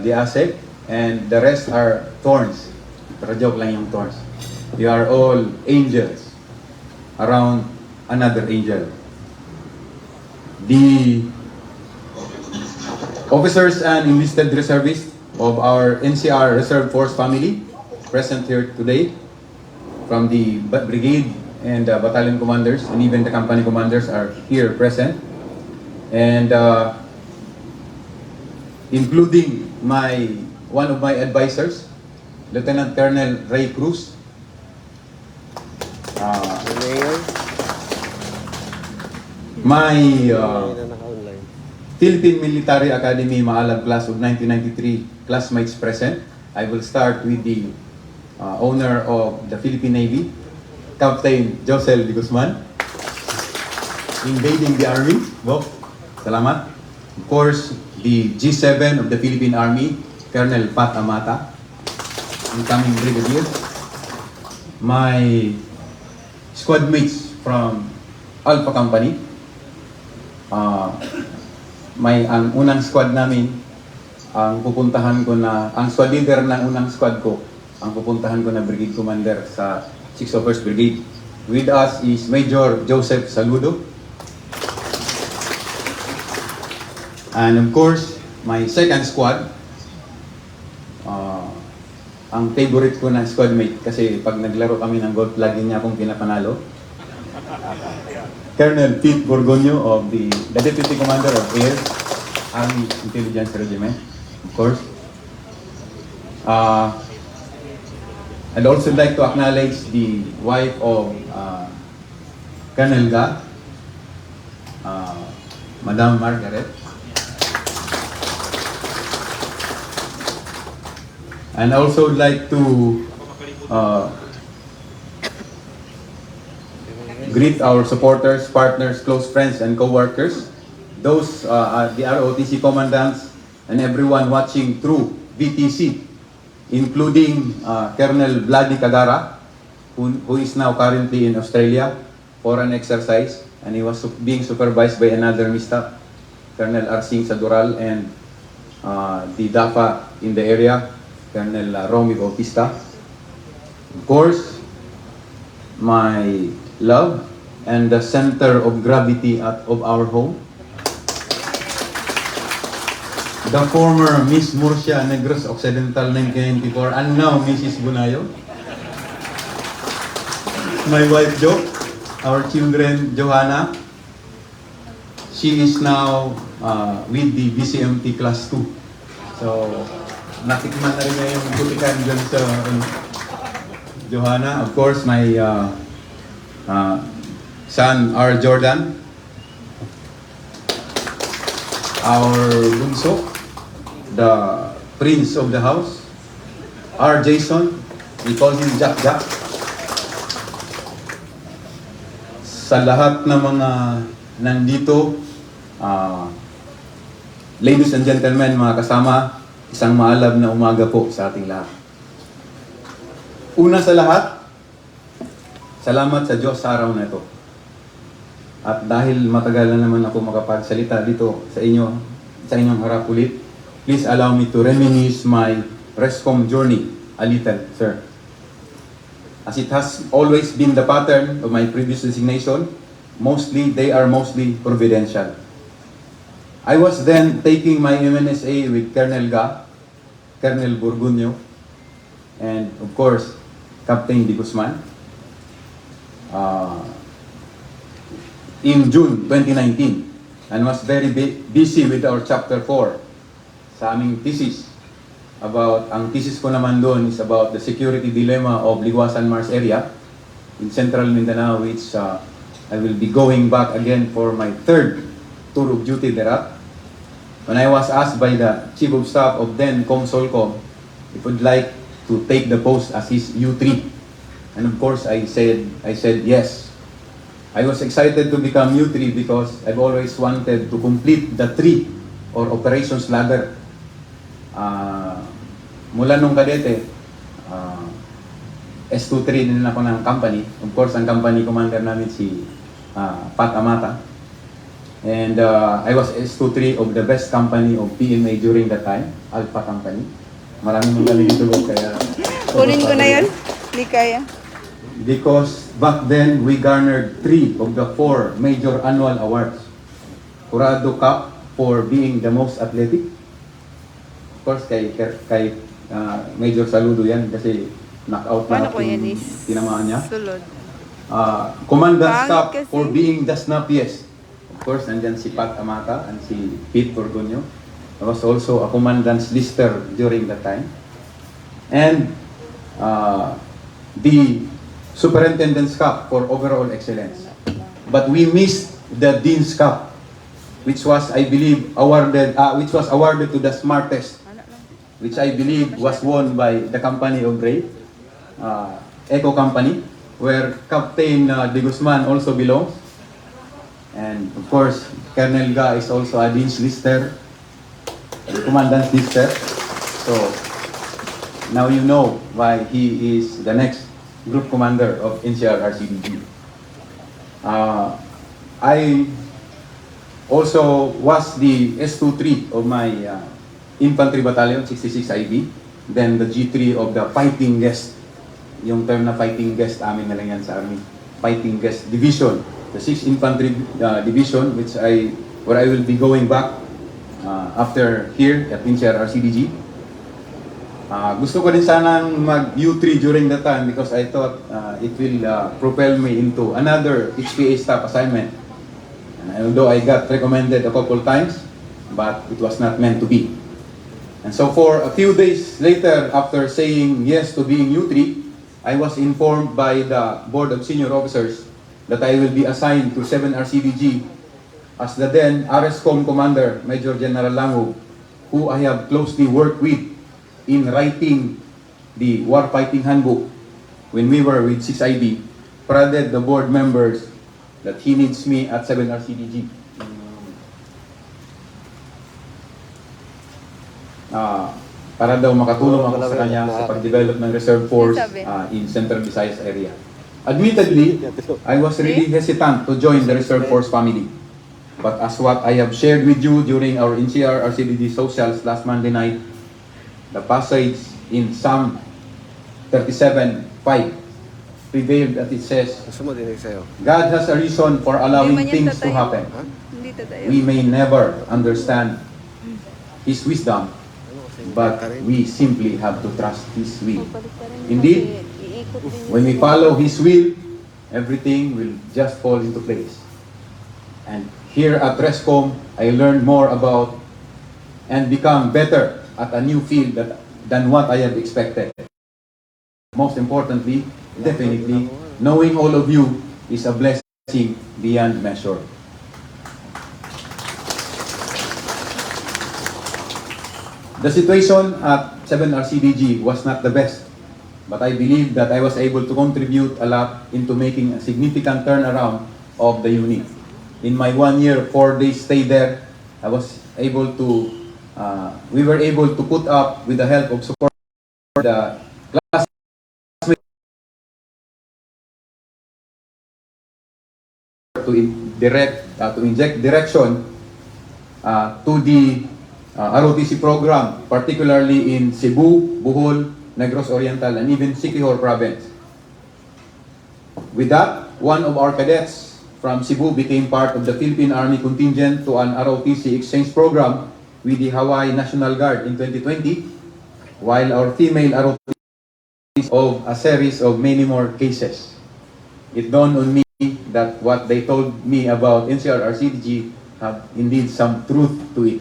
the ASEC, and the rest are thorns. Pero joke lang yung thorns. You are all angels. around another angel. The officers and enlisted reservists of our NCR Reserve Force family present here today, from the brigade and battalion commanders and even the company commanders are here present, and including one of my advisors, Lieutenant Colonel Ray Cruz, Mayor, my na naka-online. Philippine Military Academy Maalab class of 1993 classmates present. I will start with the owner of the Philippine Navy, Captain Josel de Guzman, invading the Army. Bo, salamat. Of course, the G7 of the Philippine Army, Colonel Pat Amata, incoming brigadier. My squad mates from Alpha Company. Ang unang squad namin, ang squad leader ng unang squad ko, ang pupuntahan ko na brigade commander sa 601st Brigade. With us is Major Joseph Saludo. And of course, my second squad, ang favorite ko na squad mate kasi pag naglaro kami ng golf, lagi niya akong pinapanalo. Colonel Pete Borgonio of the Deputy Commander of Air Army Intelligence Regiment, of course. I'd also like to acknowledge the wife of Colonel Ga, Madam Margaret. And I also like to greet our supporters, partners, close friends, and co-workers. Those are the ROTC commandants and everyone watching through VTC, including Colonel Vladi Cagara, who is now currently in Australia for an exercise, and he was being supervised by another MISTA, Colonel Arsing Sadural, and the DAFA in the area, Colonel Romy Bautista. Of course, my love and the center of gravity of our home, the former Miss Murcia Negros Occidental 1994 and now Mrs. BUNAYOG, my wife Jo, our children Johanna, she is now with the BCMT class 2. So natikman na rin niya yung putikan dyan sa Johanna. Of course, my son R. Jordan, our bunso, the prince of the house, R. Jason, we call him Jack Jack. Sa lahat ng mga nandito, ladies and gentlemen, mga kasama, isang maalab na umaga po sa ating lahat. Una sa lahat, salamat sa Diyos sa araw na ito. At dahil matagal na naman ako makapagsalita dito sa inyong harap ulit, please allow me to reminisce my RESCOM journey a little, sir. As it has always been the pattern of my previous designation, they are mostly providential. I was then taking my MNSA with Colonel Ga, Colonel Borgonio, and of course, Captain de Guzman. In June 2019, and was very busy with our Chapter 4 sa aming thesis. Ang thesis ko naman doon is about the security dilemma of Liwasan Mars area in central Mindanao, which I will be going back again for my third tour of duty thereat. When I was asked by the Chief of Staff of then Comsolcom if would like to take the post as his U3, and of course I said yes. I was excited to become U3 because I've always wanted to complete the 3 or operations ladder. Mula nung kadete, S23 din ako ng company. Of course, ang company commander namin si Pat Amata. And I was S23 of the best company of PMA during that time, Alpha Company. Maraming magaling dito kaya... Kunin ko na yun. Hindi kaya. because back then we garnered 3 of the 4 major annual awards. Jurado Cup for being the most athletic. Of course, kay Major saludo yan kasi knockout Paano lahat ko yan yung is tinamaan niya. sulod? Commandant's Pangit Cup kasi. for being the snappiest. Of course, nandyan si Pat Amata and si Pete Orgonio. I was also a commandant's lister during that time. And the Superintendent's Cup for overall excellence. But we missed the Dean's Cup, which was, I believe, awarded to the smartest, which I believe was won by the company of Ray, Eco Company, where Captain De Guzman also belongs. And of course, Colonel Ga is also a Dean's Lister, the Commandant's Lister. So, now you know why he is the next Group Commander of Ncrrcdg. I also was the S23 of my Infantry Battalion, 66 IB. Then the G3 of the Fighting Guest. Yung term na Fighting Guest, amin na lang yan sa Army. Fighting Guest Division. The 6th Infantry Division, where I will be going back after here at Ncrrcdg. Gusto ko din sanang mag-U3 during that time because I thought it will propel me into another HPA staff assignment. And although I got recommended a couple times, but it was not meant to be. And so for a few days later, after saying yes to being U3, I was informed by the Board of Senior Officers that I will be assigned to 7RCDG as the then RESCOM Commander, Major General Lango, who I have closely worked with in writing the Warfighting Handbook when we were with 6IB, prodded the board members that he needs me at 7RCDG. Para daw makatulong ako sa kanya sa pag-develop ng reserve force in Central Visayas area. Admittedly, I was really hesitant to join the reserve force family. But as what I have shared with you during our Ncrrcdg socials last Monday night, the passage in Psalm 37:5 prevailed that it says, God has a reason for allowing things to happen. We may never understand His wisdom, but we simply have to trust His will. Indeed, when we follow His will, everything will just fall into place. And here at RESCOM, I learned more about and become better at a new field than what I had expected. Most importantly, definitely, knowing all of you is a blessing beyond measure. The situation at 7RCDG was not the best, but I believe that I was able to contribute a lot into making a significant turnaround of the unit. In my 1 year, 4 days stay there, we were able to put up with the help of support the classmates to inject direction to the ROTC program, particularly in Cebu, Bohol, Negros Oriental, and even Siquijor province. With that, one of our cadets from Cebu became part of the Philippine Army contingent to an ROTC exchange program with the Hawaii National Guard in 2020, while our female ROTC of a series of many more cases. It dawned on me that what they told me about Ncrrcdg have indeed some truth to it.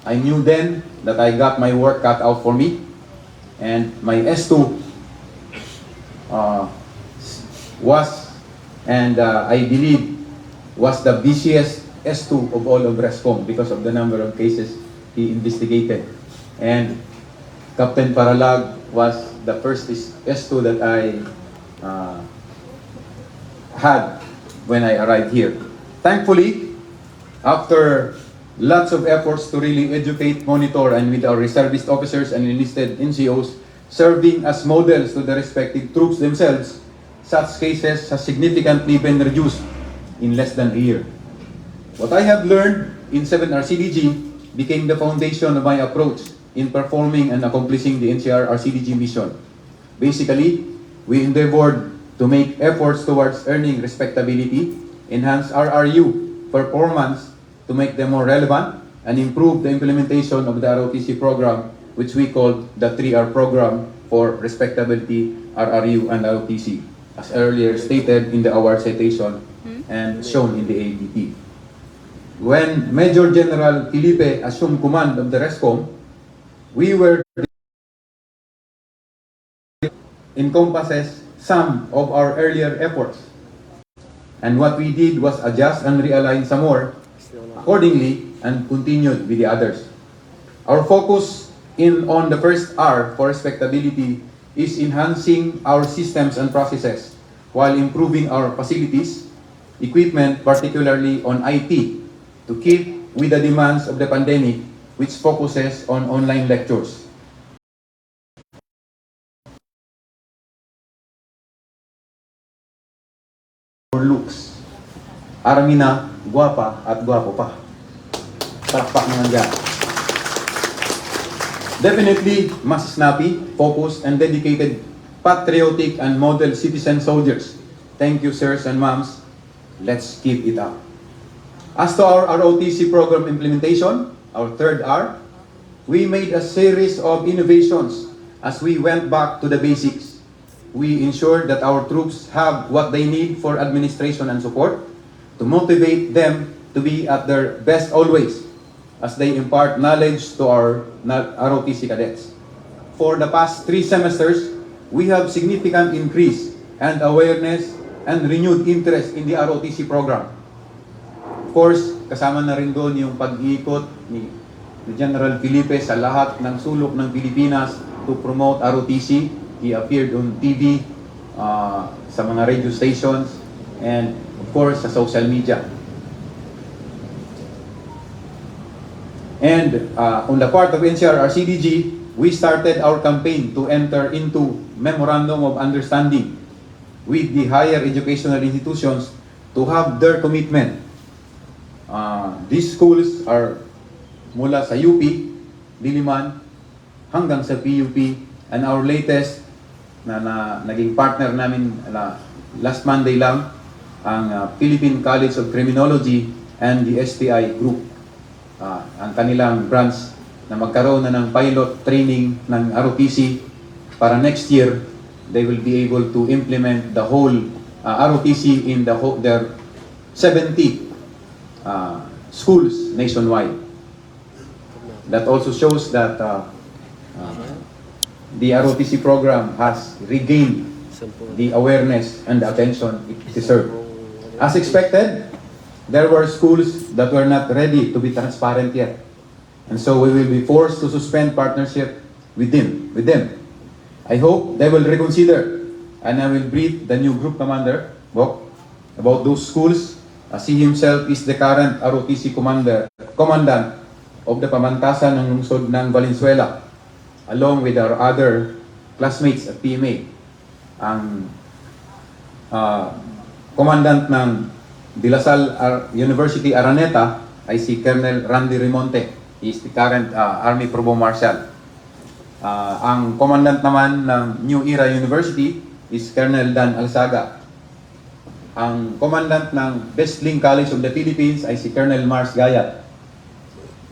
I knew then that I got my work cut out for me, and my S2 I believe was the busiest S2 of all of RESCOM because of the number of cases he investigated. And Captain Paralag was the first S2 that I had when I arrived here. Thankfully, after lots of efforts to really educate, monitor, and with our reservist officers and enlisted NCOs serving as models to the respective troops themselves, such cases has significantly been reduced in less than a year. What I have learned in 7RCDG became the foundation of my approach in performing and accomplishing the Ncrrcdg mission. Basically, we endeavored to make efforts towards earning respectability, enhance RRU performance to make them more relevant, and improve the implementation of the ROTC program, which we call the 3R program for respectability, RRU, and ROTC, as earlier stated in the award citation and shown in the ABT. When Major General Felipe assumed command of the RESCOM, we were encompasses some of our earlier efforts. And what we did was adjust and realign some more accordingly and continued with the others. Our focus on the first R for respectability is enhancing our systems and processes while improving our facilities, equipment, particularly on IT, to keep with the demands of the pandemic, which focuses on online lectures. For looks, army na, guwapa at guwapo pa. Takpak naman dyan. Definitely, mas snappy, focused, and dedicated, patriotic, and model citizen soldiers. Thank you, sirs and ma'ams. Let's keep it up. As to our ROTC program implementation, our third R, we made a series of innovations as we went back to the basics. We ensured that our troops have what they need for administration and support to motivate them to be at their best always as they impart knowledge to our ROTC cadets. For the past 3 semesters, we have significant increase and awareness and renewed interest in the ROTC program. Of course, kasama na rin doon yung pag-iikot ni General Felipe sa lahat ng sulok ng Pilipinas to promote ROTC. He appeared on TV, sa mga radio stations, and of course sa social media. And on the part of Ncrrcdg, we started our campaign to enter into Memorandum of Understanding with the higher educational institutions to have their commitment. These schools are mula sa UP, Diliman, hanggang sa PUP, and our latest na naging partner namin last Monday lang, ang Philippine College of Criminology and the STI Group. Ang kanilang branch na magkaroon na ng pilot training ng ROTC para next year, they will be able to implement the whole ROTC in their 70 schools nationwide. That also shows that the ROTC program has regained the awareness and the attention it deserved. As expected, there were schools that were not ready to be transparent yet. And so we will be forced to suspend partnership with them. I hope they will reconsider, and I will brief the new group commander about those schools, as he himself is the current ROTC commandant of the pamantasan ng lungsod ng Valenzuela, along with our other classmates at PMA. Ang commandant ng De La Salle University Araneta ay si Colonel Randy Remonte. He is the current Army Provost Marshal. Ang commandant naman ng New Era University is Colonel Dan Alsaga. Ang commandant ng Bestling College of the Philippines ay si Colonel Mars Gayat.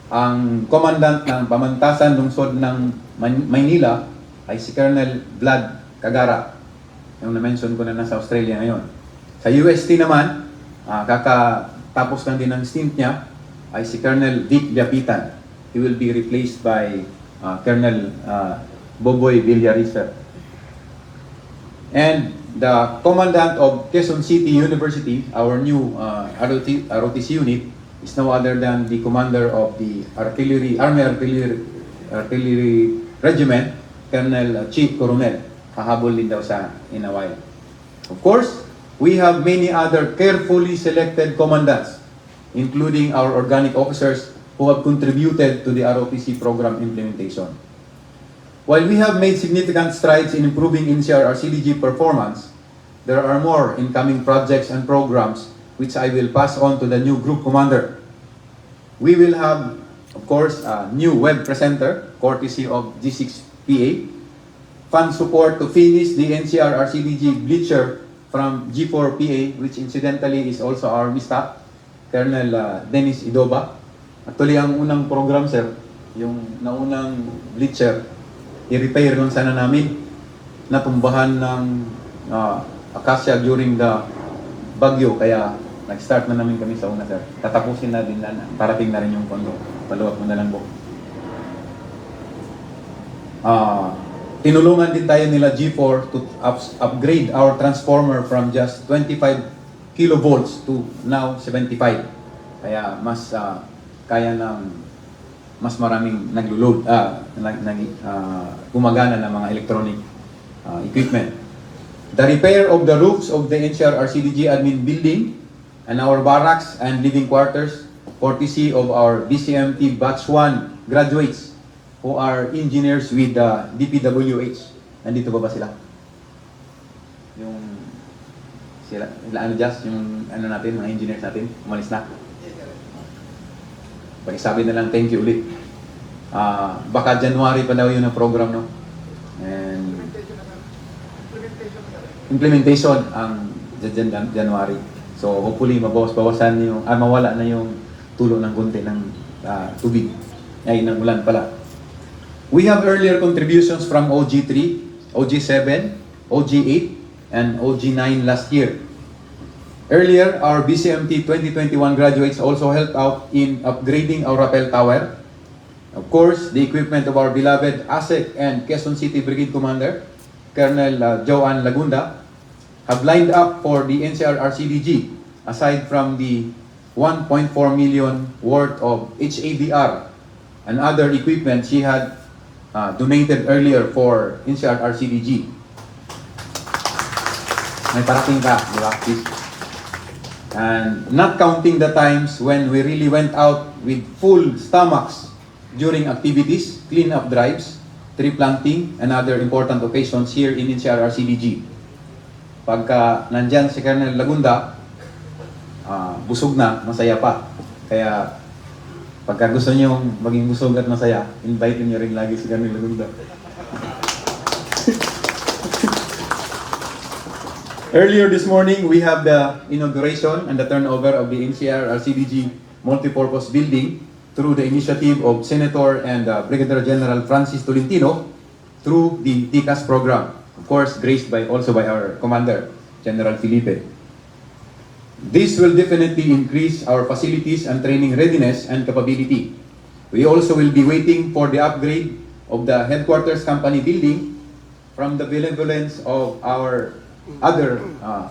Ang commandant ng pamantasan lungsod ng Maynila ay si Colonel Vlad Cagara, yung na-mention ko na nasa Australia ngayon. Sa UST naman, kakatapos lang din ng stint niya, ay si Colonel Vic Biapitan. He will be replaced by Colonel Boboy Villariza. And the commandant of Quezon City University, our new ROTC unit, is no other than the commander of the Army Artillery Regiment, Colonel Chief Coronel. Hahabol din daw sa in a while. Of course, we have many other carefully selected commandants, including our organic officers who have contributed to the ROTC program implementation. While we have made significant strides in improving Ncrrcdg performance, there are more incoming projects and programs which I will pass on to the new group commander. We will have, of course, a new web presenter, courtesy of G6PA, fund support to finish the Ncrrcdg Bleacher from G4PA, which incidentally is also our staff, Colonel Dennis Idoba. Actually, ang unang program, sir, yung naunang bleacher, i-repair lang sana namin, natumbahan ng acacia during the bagyo, kaya nag-start na namin kami sa una, sir. Tatapusin na din na, parating na rin yung pondo. Paluwag mo na lang po. Tinulungan din tayo nila G4 to upgrade our transformer from just 25 kilovolts to now 75. Kaya mas kaya ng mas maraming naglo-load, gumagana ng mga electronic equipment. The repair of the roofs of the Ncrrcdg admin building and our barracks and living quarters, courtesy of our BCMT Batch 1 graduates who are engineers with DPWH. Nandito ba sila? Yung sila just yung natin, mga engineers natin, umalis na. Pakisabi na lang thank you ulit. Baka January pa daw yun ang program, no? And implementation ang January. So hopefully mabawas-bawasan yung mawala na yung tulo ng konti ng tubig ay ng ulan pala. We have earlier contributions from OG3, OG7, OG8, and OG9 last year. Earlier, our BCMT 2021 graduates also helped out in upgrading our rappel tower. Of course, the equipment of our beloved ASEC and Quezon City Brigade Commander, Colonel Joan Lagunda, have lined up for the Ncrrcdg, aside from the 1.4 million worth of HADR and other equipment she had donated earlier for Ncrrcdg. May parating ka, di ba? And not counting the times when we really went out with full stomachs during activities, clean-up drives, tree planting, and other important occasions here in Ncrrcdg. Pagka nandyan si Colonel Lagunda, busog na, masaya pa. Kaya pagka gusto nyo maging busog at masaya, invite nyo rin lagi si Colonel Lagunda. Earlier this morning, we have the inauguration and the turnover of the Ncrrcdg multipurpose building through the initiative of Senator and Brigadier General Francis Tolentino through the TCAS program. Of course, graced also by our Commander, General Felipe. This will definitely increase our facilities and training readiness and capability. We also will be waiting for the upgrade of the headquarters company building from the benevolence of our other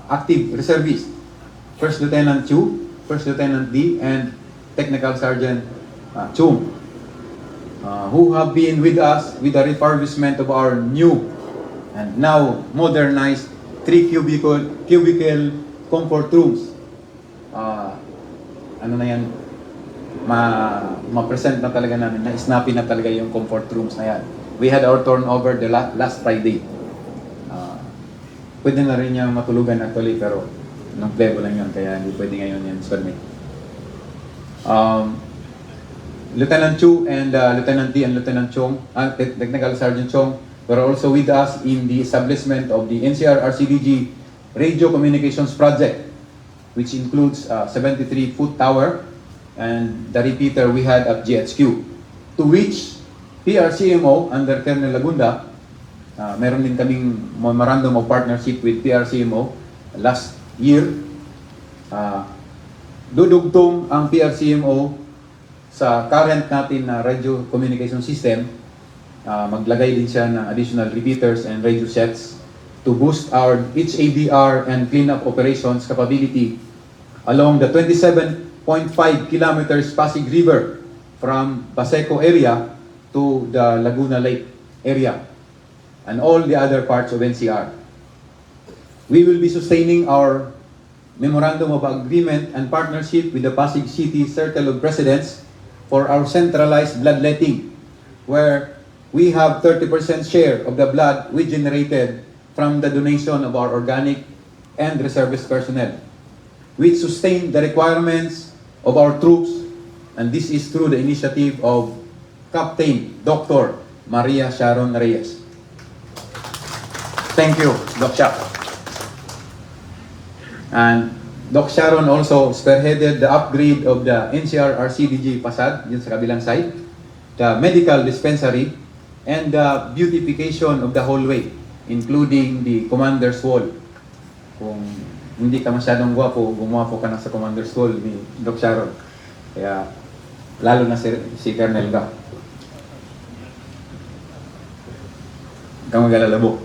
active reservists, First Lieutenant Chu, First Lieutenant D, and Technical Sergeant Chung, who have been with us with the refurbishment of our new and now modernized 3 cubicle comfort rooms. Ano na yan, ma-present na talaga namin, na-snappy na talaga yung comfort rooms na yan. We had our turnover the last Friday. Pwede na rin niyang matulugan actually, pero nung plebo lang yun, kaya hindi pwede ngayon yan, sir. Lieutenant Chu and Lieutenant D and Lieutenant Chong, Technical Sergeant Chong, were also with us in the establishment of the Ncrrcdg Radio Communications Project, which includes 73-foot tower and the repeater we had at GHQ, to which PRCMO under Colonel Lagunda, meron din kaming memorandum of partnership with PRCMO last year. Dudugtong ang PRCMO sa current natin na radio communication system. Maglagay din siya ng additional repeaters and radio sets to boost our HADR and cleanup operations capability along the 27.5 kilometers Pasig River from Baseco area to the Laguna Lake area and all the other parts of NCR. We will be sustaining our Memorandum of Agreement and Partnership with the Pasig City Circle of Presidents for our centralized bloodletting, where we have 30% share of the blood we generated from the donation of our organic and reservist personnel, which sustain the requirements of our troops, and this is through the initiative of Captain Dr. Maria Sharon Reyes. Thank you, Doc Chuck. And Doc Sharon also spearheaded the upgrade of the Ncrrcdg Pasad, yun sa kabilang side, the medical dispensary, and the beautification of the hallway, including the commander's wall. Kung hindi ka masyadong gwapo, gumwapo ka na sa commander's wall ni Doc Sharon. Kaya, lalo na si Colonel Ga. Kang magalalabo.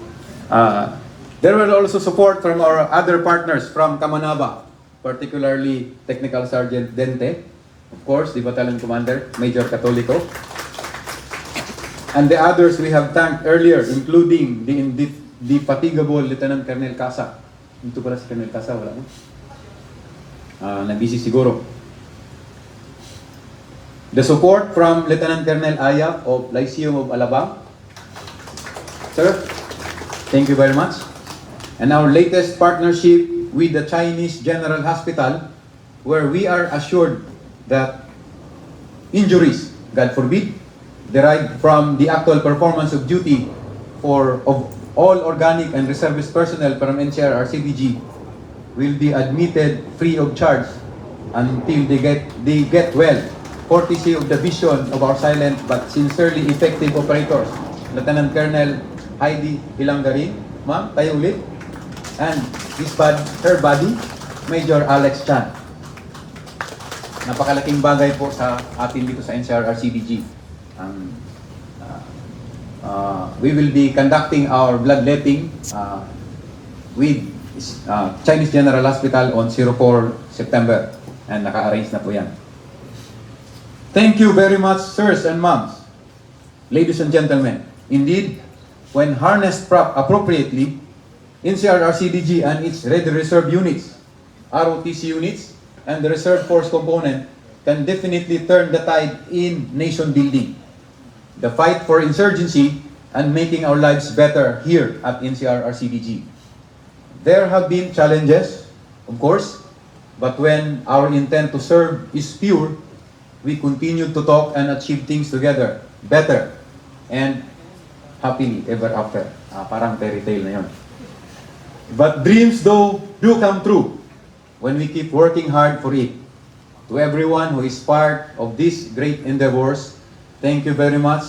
There were also support from our other partners from Kamanaba, particularly Technical Sergeant Dente, of course, the Battalion Commander, Major Catolico, and the others we have thanked earlier, including the indefatigable Lieutenant Colonel Casa. Ito pala si Colonel Casa, wala mo? Nabisi siguro. The support from Lieutenant Colonel Aya of Lyceum of Alabang. Sir, thank you very much. And our latest partnership with the Chinese General Hospital, where we are assured that injuries, God forbid, derived from the actual performance of duty of all organic and reservist personnel from Ncrrcdg will be admitted free of charge until they get well, courtesy of the vision of our silent but sincerely effective operators, Lieutenant Colonel Heidi Hilanggarin, ma'am, tayo ulit, and her body, Major Alex Chan. Napakalaking bagay po sa atin dito sa Ncrrcdg. We will be conducting our bloodletting with Chinese General Hospital on 04 September, and naka-arrange na po yan. Thank you very much, sirs and moms, ladies and gentlemen. Indeed, when harnessed appropriately, Ncrrcdg and its Ready Reserve units, ROTC units, and the Reserve Force component can definitely turn the tide in nation building, the fight for insurgency, and making our lives better here at Ncrrcdg. There have been challenges, of course, but when our intent to serve is pure, we continue to talk and achieve things together, better, and happily ever after. Parang fairy tale na yun. But dreams though do come true when we keep working hard for it. To everyone who is part of these great endeavors, thank you very much.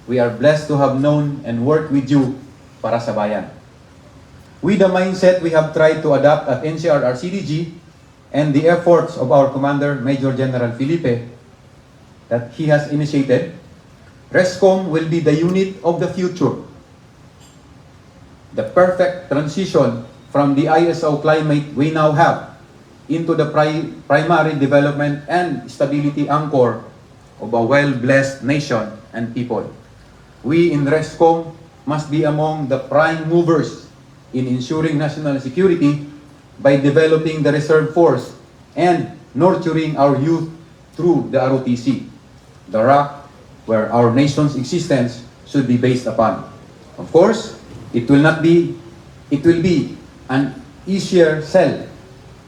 We are blessed to have known and worked with you para sa bayan. With the mindset we have tried to adapt at Ncrrcdg and the efforts of our Commander, Major General Felipe, that he has initiated, RESCOM will be the unit of the future. The perfect transition from the ISO climate we now have into the primary development and stability anchor of a well-blessed nation and people. We in RESCOM must be among the prime movers in ensuring national security by developing the reserve force and nurturing our youth through the ROTC, the rock where our nation's existence should be based upon. Of course, it will be an easier sell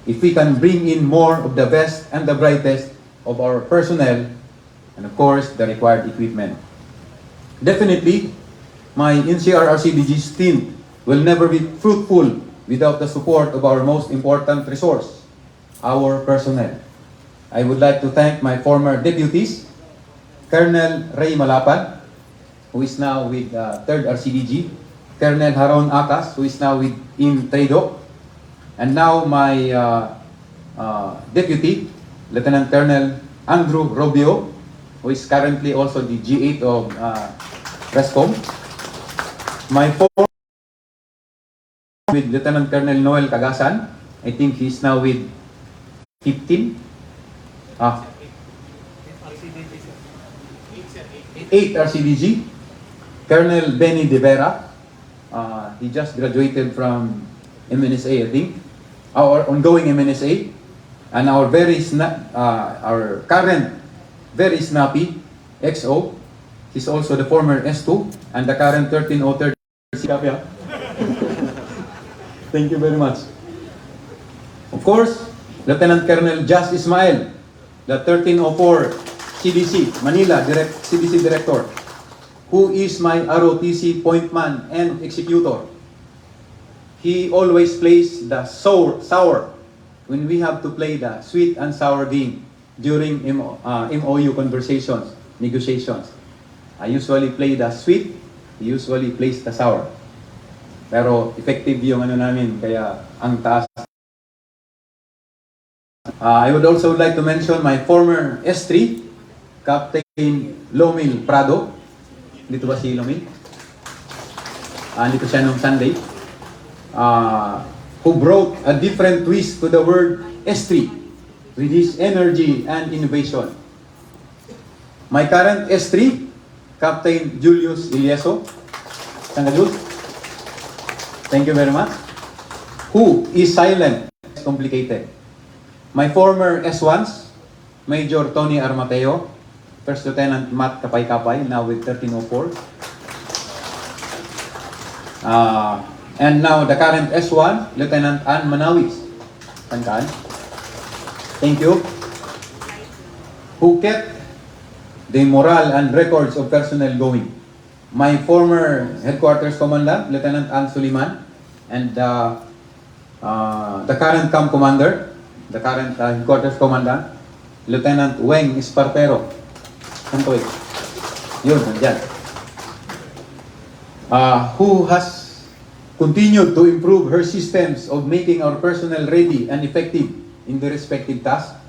if we can bring in more of the best and the brightest of our personnel and of course the required equipment. Definitely, my Ncrrcdg stint will never be fruitful without the support of our most important resource, our personnel. I would like to thank my former deputies, Colonel Ray Malapad, who is now with 3rd RCDG, Colonel Haron Akas, who is now with Ncrrcdg, and now my deputy, Lieutenant Colonel Andrew Robio, who is currently also the G8 of RESCOM. My former with Lieutenant Colonel Noel Cagasan, I think he's now with 15. 8 RCDG. Colonel Benny De Vera, he just graduated from MNSA, I think, our ongoing MNSA, and our our current very snappy XO. He's also the former S2 and the current 1303. Thank you very much. Of course, Lieutenant Colonel Jas Ismail, the 1304 CDC, Manila CDC Director, who is my ROTC point man and executor. He always plays the sour when we have to play the sweet and sour game during MOU conversations, negotiations. I usually play the sweet, he usually plays the sour. Pero effective yung ano namin, kaya ang taas. I would also like to mention my former S3, Captain Lomil Prado. Dito ba si Lomil? Dito siya nung Sunday. Who brought a different twist to the word S3 with his energy and innovation. My current S3, Captain Julius Ilieso. Saan ka, Jules? Thank you very much. Who is silent, complicated. My former S1s, Major Tony Armateo, First Lieutenant Matt Kapay-Kapay, now with 1304. And now the current S1, Lieutenant Ann Manawis. Tangkaan. Thank you. Who kept the morale and records of personnel going. My former headquarters commandant, Lieutenant Ann Suliman, and the current camp commander, the current headquarters commandant, Lieutenant Weng Espartero. Santo eh. Yun, nandyan. Who has continued to improve her systems of making our personnel ready and effective in the respective tasks.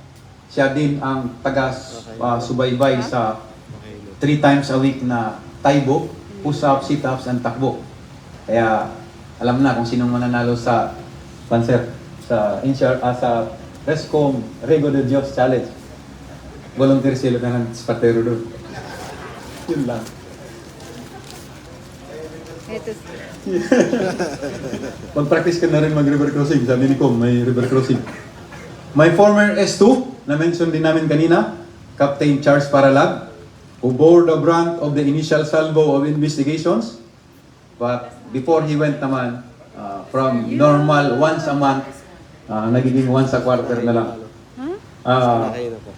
Siya din ang taga-subaybay sa 3 times a week na taibo, push-ups, sit-ups, and takbo. Kaya alam na kung sinong mananalo sa panser, sa sa RESCOM Rego de Dios Challenge. Volunteer sila ng Spatero doon. Yun lang. Ito. Mag-practice ka na rin mag-river crossing. Sabi ni Kom, may river crossing. My former S2, na-mention din namin kanina, Captain Charles Paralag, who bore the brunt of the initial salvo of investigations. But before he went naman, from normal once a month, nagiging once a quarter na lang.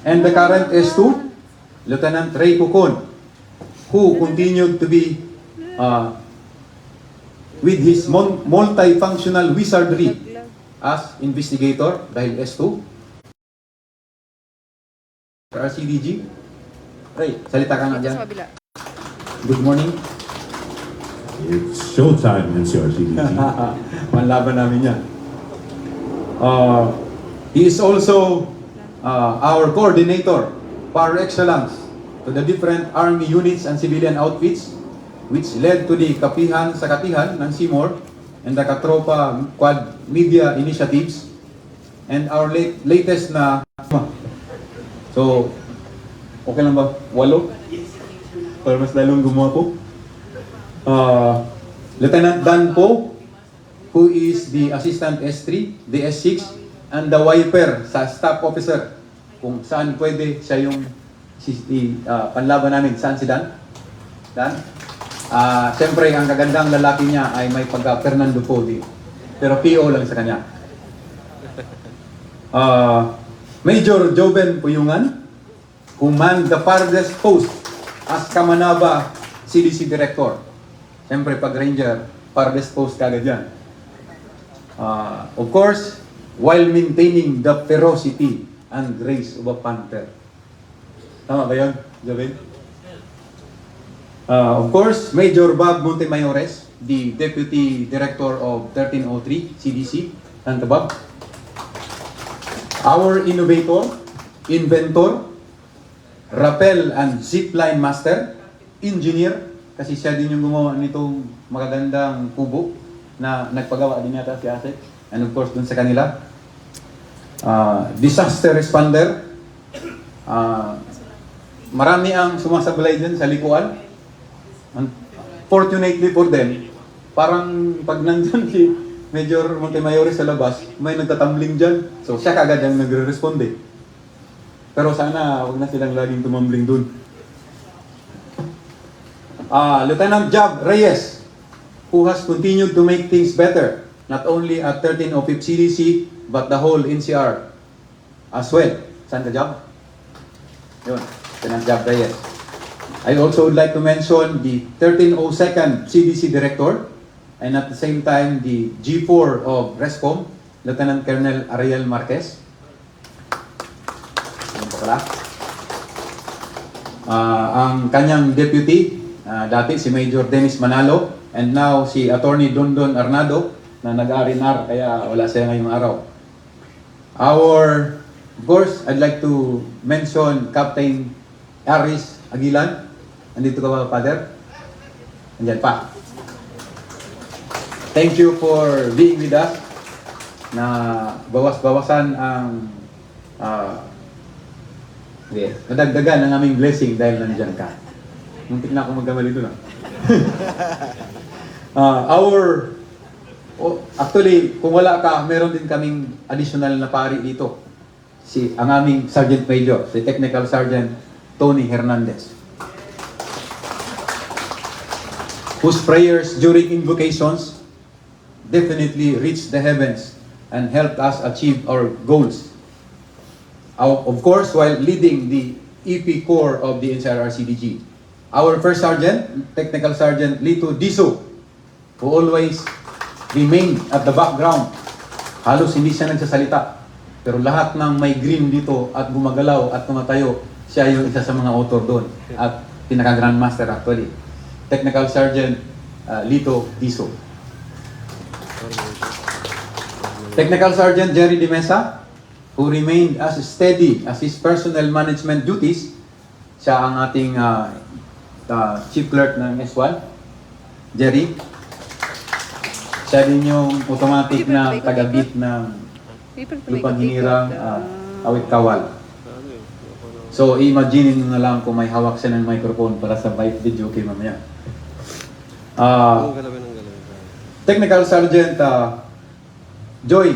And the current S2, Lieutenant Ray Cucon, who continued to be with his multifunctional wizardry as investigator dahil S2. RCDG. Ray, salita ka nga dyan. Good morning. It's showtime, NCRCDG. Manlaban namin yan. He is also our coordinator par excellence to the different army units and civilian outfits which led to the kapihan sa katihan ng Seymour and the Katropa Quad Media initiatives and our latest na so okay lang ba? 8? Para mas lalong gumawa po. Lieutenant Dan Po, who is the Assistant S3, the S6, and the wiper sa staff officer. Kung saan pwede siya yung panlaban namin. Saan si Dan? Dan? Siyempre, ang kagandang lalaki niya ay may pagka Fernando Po. Pero PO lang sa kanya. Major Joven Puyungan, who manned the farthest post as Kamanaba CDC Director. Siyempre, pag Ranger, farthest post kagad yan. Of course, while maintaining the ferocity and grace of a panther. Tama ba yun, Joven? Of course, Major Bob Montemayores, the Deputy Director of 1303 CDC. Ano Bob? Our innovator, inventor, rappel and zipline master, engineer, kasi siya din yung gumawa nitong magagandang kubo na nagpagawa din yata si Asek. And of course, dun sa kanila. Disaster responder. Marami ang sumasablay din sa likuan. Fortunately for them, parang pag nandun si Major Montemayores sa labas, may nagtatumbling dyan. So siya kagad ang nagre-responde. Pero sana huwag na silang laging tumambling dun. Lieutenant Jab Reyes, who has continued to make things better, not only at 1305 CDC, but the whole NCR as well. Saan ka, Jab? Yun, Lieutenant Jab Reyes. I also would like to mention the 1302nd CDC Director, and at the same time, the G4 of RESCOM, Lieutenant Colonel Ariel Marquez. Ano pa pala? Ang kanyang deputy, dati si Major Dennis Manalo, and now si Attorney Dondon Arnado, na nag-arinar, kaya wala siya ngayong araw. Of course, I'd like to mention Captain Aris Aguilan. Andito ka ba, Father? Andyan pa. Thank you for being with us, na bawas-bawasan ang nadagdagan ang aming blessing dahil nandyan ka. Muntik na ako magkamali doon. Actually, kung wala ka, meron din kaming additional na pari dito. Ang aming Sergeant Major, si Technical Sergeant Tony Hernandez, whose prayers during invocations definitely reached the heavens and helped us achieve our goals. Of course, while leading the EP Corps of the Ncrrcdg. Our first sergeant, Technical Sergeant Lito Diso, who always remained at the background. Halos hindi siya nagsasalita. Pero lahat ng may green dito at gumagalaw at tumatayo, siya yung isa sa mga author doon. At pinaka-grandmaster actually. Technical Sergeant Lito Diso. Technical Sergeant Jerry De Mesa, who remained as steady as his personal management duties. Siya ang ating Chief Clerk ng S1. Jerry. Siya din yung automatic na taga-beat ng Lupang Hinirang Awit Kawal. So, imagine nyo na lang kung may hawak siya ng microphone para sa video kay mamaya. Technical Sergeant Joy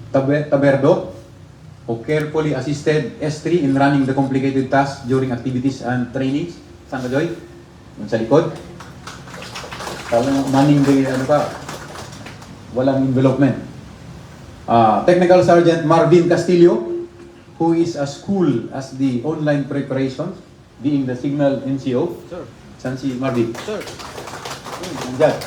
Taberdo, who carefully assisted S3 in running the complicated tasks during activities and trainings. Saan ka, Joy? Doon sa likod. Talagang manning ano pa, walang envelopment. Technical Sergeant Marvin Castillo, who is as cool as the online preparations, being the signal NCO. Sir. Saan si Marvin? Sir. Nandyan.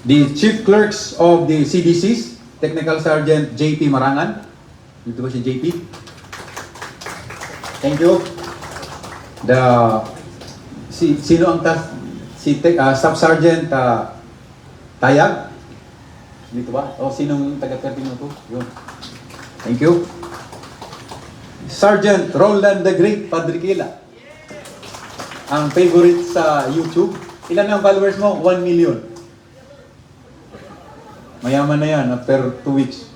The Chief Clerks of the CDCs, Technical Sergeant JP Marangan. Dito ba si JP? Thank you. Sino ang Staff Sergeant Tayag? Dito ba? O sinong taga-13 mo to? Yun. Thank you. Sergeant Roland the Great Padriquela. Ang favorite sa YouTube. Ilan ang followers mo? 1 million. Mayaman na yan after 2 weeks.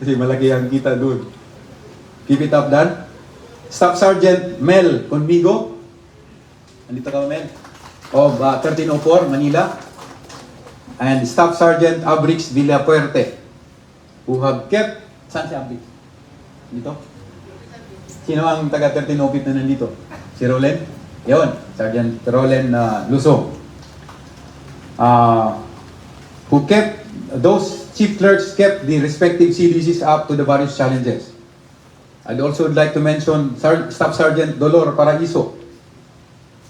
Kasi malaki ang kita doon. Keep it up, Dan. Staff Sergeant Mel Conmigo. Andito ka, Mel? Of 1304, Manila. And Staff Sergeant Abrix Villapuerte, who have kept... Saan si Abrix? Dito? Sino ang taga 1305 na nandito? Si Rolen? Yun, Sergeant Rolen Luso. Who kept, those chief clerks kept the respective CDCs up to the various challenges. I'd also like to mention Staff Sergeant Dolor Paraiso.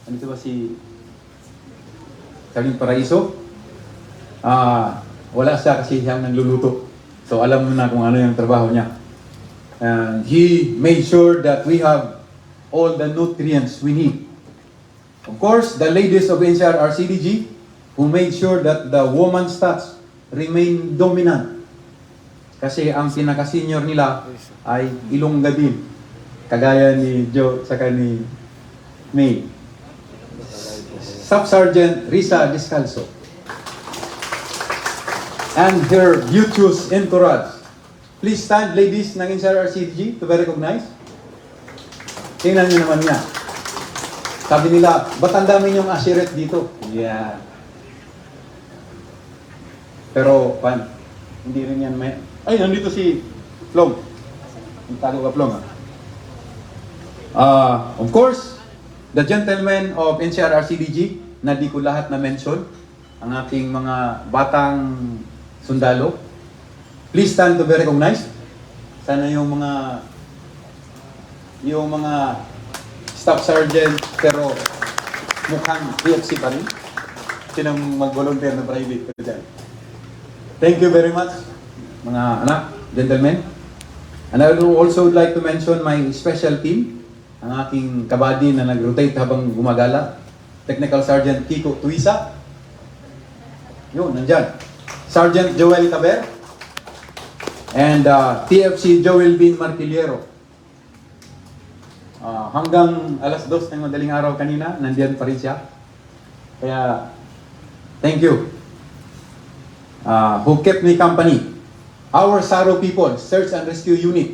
Ano ba si Sergeant Paraiso? Wala siya kasi siyang nagluluto. So alam mo na kung ano yung trabaho niya. And he made sure that we have all the nutrients we need. Of course, the ladies of Ncrrcdg, who made sure that the woman's stats remain dominant. Kasi ang pinaka-senior nila ay Ilongga din. Kagaya ni Joe saka ni May. Staff Sergeant Risa Descalzo. And her beauteous entourage. Please stand, ladies ng Ncrrcdg, to be recognized. Tingnan nyo naman niya. Sabi nila, ba't ang dami niyong ashiret dito? Yeah. Pero, hindi rin yan may... Ay, nandito si Flong. Tago ka, Flong, of course, the gentlemen of Ncrrcdg, na di ko lahat na mention, ang ating mga batang sundalo. Please stand to be recognized. Sana yung mga staff sergeant pero mukhang PFC pa rin. sinong mag-volunteer na private ko dyan. Thank you very much, mga anak, gentlemen. And I would also like to mention my special team, ang aking kabady na nag-rotate habang gumagala. Technical Sergeant Kiko Tuisa. Yun, nandyan. Sergeant Joel Caber. And TFC Joel Bin Martillero. Hanggang alas 2 ng madaling araw kanina, nandiyan pa rin siya. Kaya, thank you. Who kept me company. Our SARO people, Search and Rescue Unit,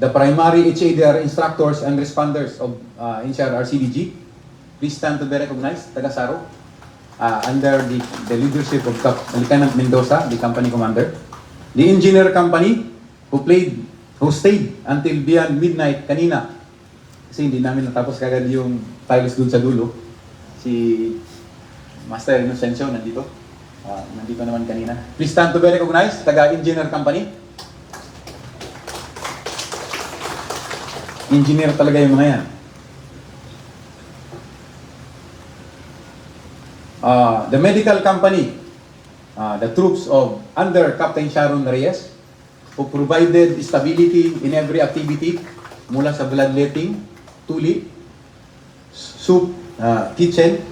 the primary HADR instructors and responders of Ncrrcdg. Please stand to be recognized, taga SARO, under the leadership of Lieutenant Mendoza, the company commander. The engineer company, who stayed until beyond midnight kanina. Kasi hindi namin natapos kagad yung tiles dun sa dulo. Si Master Inocencio nandito. Nandito naman kanina. Please stand to be recognized, taga engineer company. Engineer talaga yung mga yan. The medical company, the troops of under Captain Sharon Reyes, who provided stability in every activity mula sa bloodletting, tuli, soup, kitchen,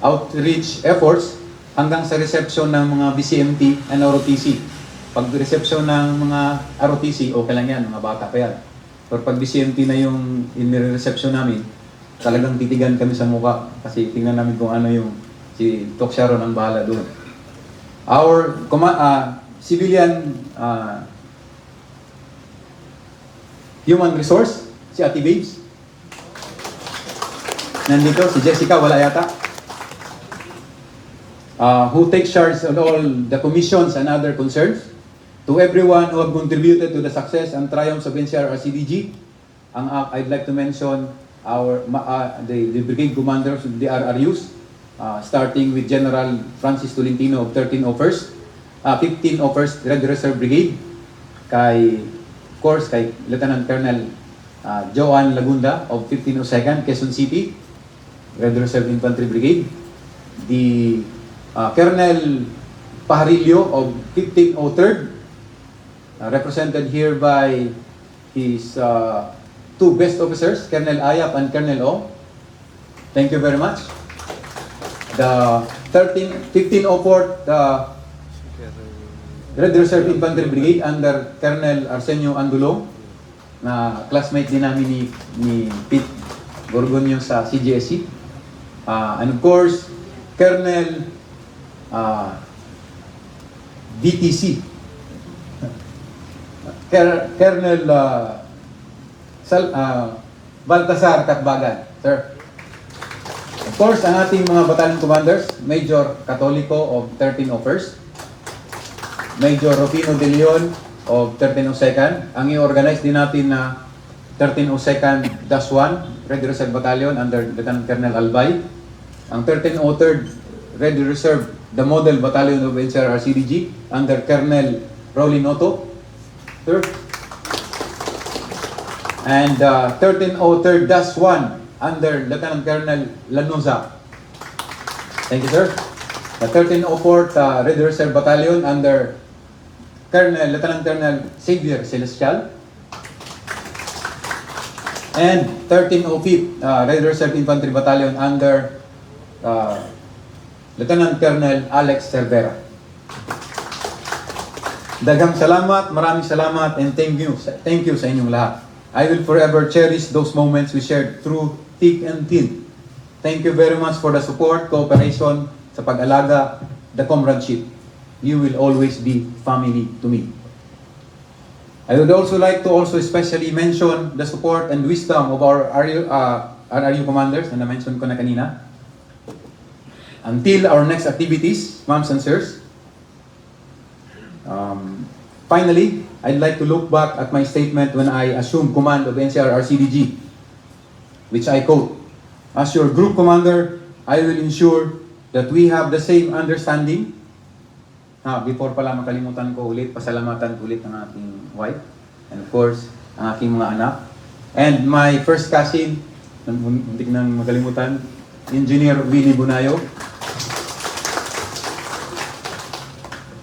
outreach efforts, hanggang sa reception ng mga BCMT and ROTC. Pag reception ng mga ROTC, okay lang yan, mga bata pa yan. Pero pag BCMT na yung in-reception namin, talagang titigan kami sa mukha kasi tingnan namin kung ano yung si Tok Sharon ang bahala doon. Our civilian human resource, si Ate Babes. Nandito, si Jessica, wala yata. Who takes charge on all the commissions and other concerns. To everyone who have contributed to the success and triumphs of Ncrrcdg, I'd like to mention the brigade commanders of the RRUs, starting with General Francis Tolentino of 1301st, 1501st Red Reserve Brigade, kay Lieutenant Colonel Joan Lagunda of 1502nd Quezon City Red Reserve Infantry Brigade, the Colonel Pajarillo of 1503rd, represented here by his two best officers, Colonel Ayap and Colonel O. Thank you very much. The 1504th Red Reserve Infantry Brigade under Colonel Arsenio Andulong, na classmate din namin ni Pete Gorgonio sa CGSC. And of course, Colonel DTC, Colonel Baltasar Katbagan, sir. Of course, ang ating mga battalion commanders, Major Catolico of 1301st, Major Rufino De Leon of 1302nd, ang i-organize din natin na 1302nd-1 Red Reserve Battalion under Lieutenant Colonel Albay, ang 1303rd Red Reserve, the Model Battalion of Ncrrcdg under Colonel Rolly Noto, sir. And 1303rd-1 under Lieutenant Colonel Lanuza. Thank you, sir. The 1304th Red Reserve Battalion under Lieutenant Colonel Xavier Celestial. And 1305th Red Reserve Infantry Battalion under Lieutenant Colonel Alex Cervera. Daghang salamat, maraming salamat, and thank you sa inyong lahat. I will forever cherish those moments we shared through thick and thin. Thank you very much for the support, cooperation, sa pag-alaga, the comradeship. You will always be family to me. I would also like to especially mention the support and wisdom of our RRU commanders na na-mention ko na kanina. Until our next activities, ma'ams and sirs. Finally, I'd like to look back at my statement when I assumed command of Ncrrcdg, which I quote, "As your group commander, I will ensure that we have the same understanding." Before pala makalimutan ko ulit, pasalamatan ulit ang aking wife, and of course, ang aking mga anak, and my first cousin, hindi nang makalimutan, Engineer Willie Bunayog.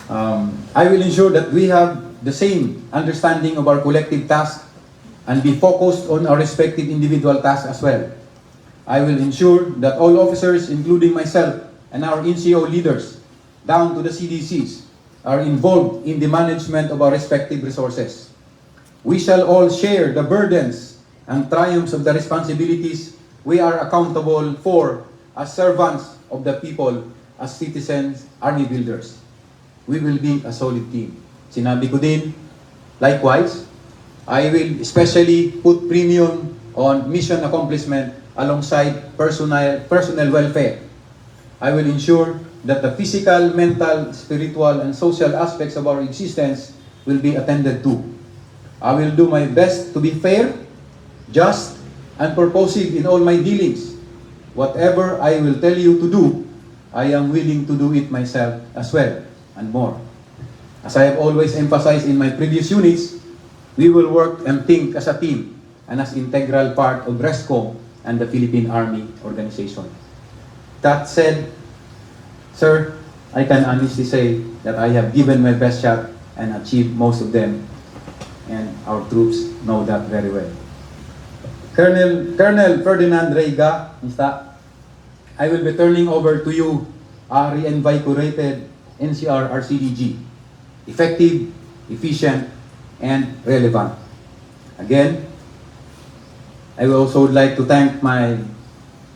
I will ensure that we have the same understanding of our collective task and be focused on our respective individual tasks as well. I will ensure that all officers, including myself and our NCO leaders, down to the CDCs, are involved in the management of our respective resources. We shall all share the burdens and triumphs of the responsibilities we are accountable for as servants of the people, as citizens, army builders. We will be a solid team. Sinabi ko din, likewise, I will especially put premium on mission accomplishment alongside personnel welfare. I will ensure that the physical, mental, spiritual, and social aspects of our existence will be attended to. I will do my best to be fair, just, and purposive in all my dealings. Whatever I will tell you to do, I am willing to do it myself as well, and more. As I have always emphasized in my previous units, we will work and think as a team and as integral part of RESCOM and the Philippine Army organization. That said, sir, I can honestly say that I have given my best shot and achieved most of them, and our troops know that very well. Colonel Ferdinand Reiga, I will be turning over to you a reinvigorated Ncrrcdg, effective, efficient, and relevant. Again, I will also like to thank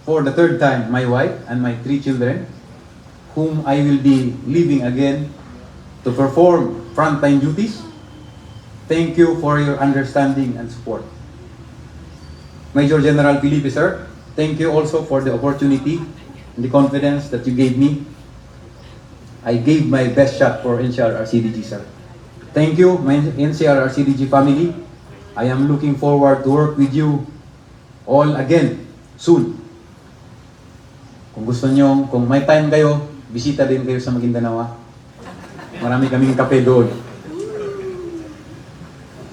for the third time, my wife and my 3 children, whom I will be leaving again to perform frontline duties. Thank you for your understanding and support. Major General Felipe, sir, thank you also for the opportunity and the confidence that you gave me. I gave my best shot for Ncrrcdg, sir. Thank you, my Ncrrcdg family. I am looking forward to work with you all again soon. Kung gusto nyo, kung may time kayo, bisita din kayo sa Maguindanao. Marami kaming kape doon.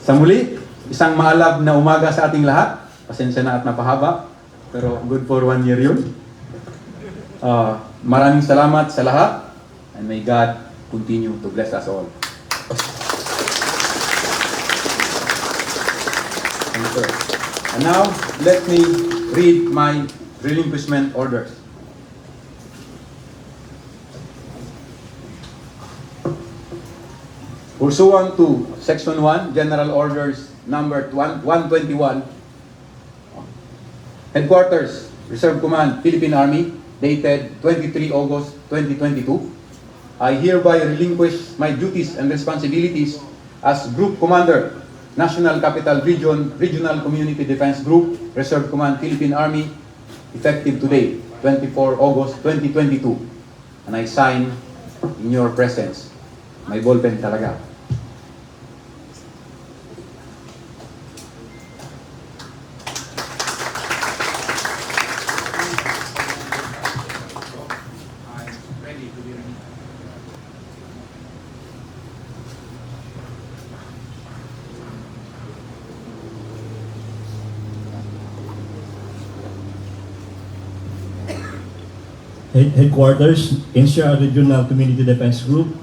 Sa muli, isang maalab na umaga sa ating lahat. Pasensya na at napahaba, pero good for 1 year yun. Maraming salamat sa lahat, and may God continue to bless us all. Thank you, sir. And now, let me read my relinquishment orders. Pursuant to Section 1, General Orders number 121, Headquarters, Reserve Command, Philippine Army, dated 23 August 2022, I hereby relinquish my duties and responsibilities as Group Commander, National Capital Region, Regional Community Defense Group, Reserve Command, Philippine Army, effective today, 24 August 2022. And I sign in your presence. May ballpen talaga. Headquarters, Ncrrcdg Regional Community Defense Group,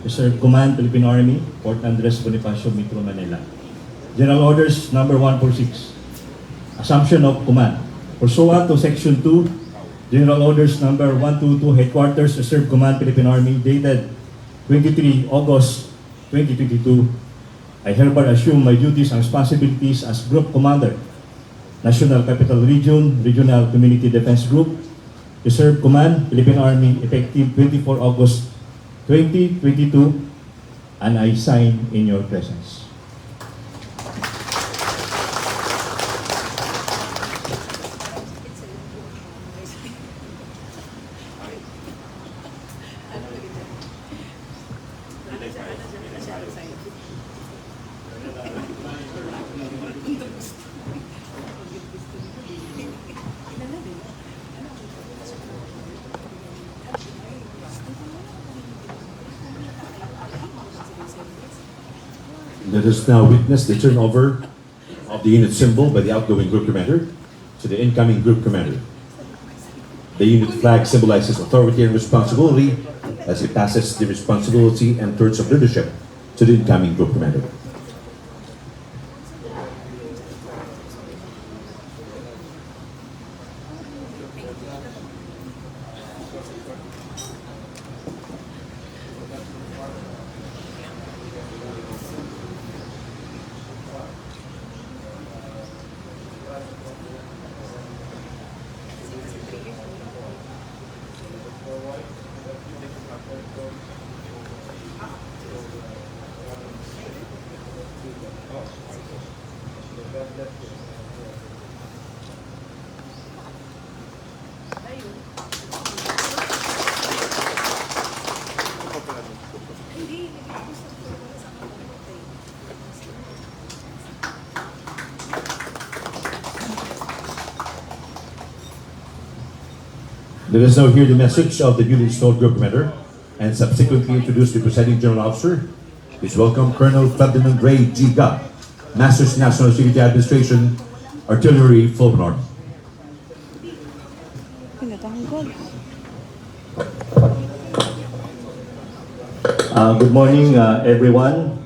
Reserve Command, Philippine Army, Port Andres Bonifacio, Metro Manila. General Orders number 146, Assumption of Command. Pursuant to Section 2, General Orders number 122, Headquarters, Reserve Command, Philippine Army, dated 23 August 2022, I hereby assume my duties and responsibilities as Group Commander, National Capital Region, Regional Community Defense Group, Reserve Command, Philippine Army, effective 24 August 2022, and I sign in your presence. Let us now witness the turnover of the unit symbol by the outgoing group commander to the incoming group commander. The unit flag symbolizes authority and responsibility as he passes the responsibility and torch of leadership to the incoming group commander. Let us now hear the message of the newly installed group commander and subsequently introduce the presiding general officer. Please welcome Colonel Ferdinand G. Masters National Security Administration, Artillery, Philippine Army. Good morning, everyone.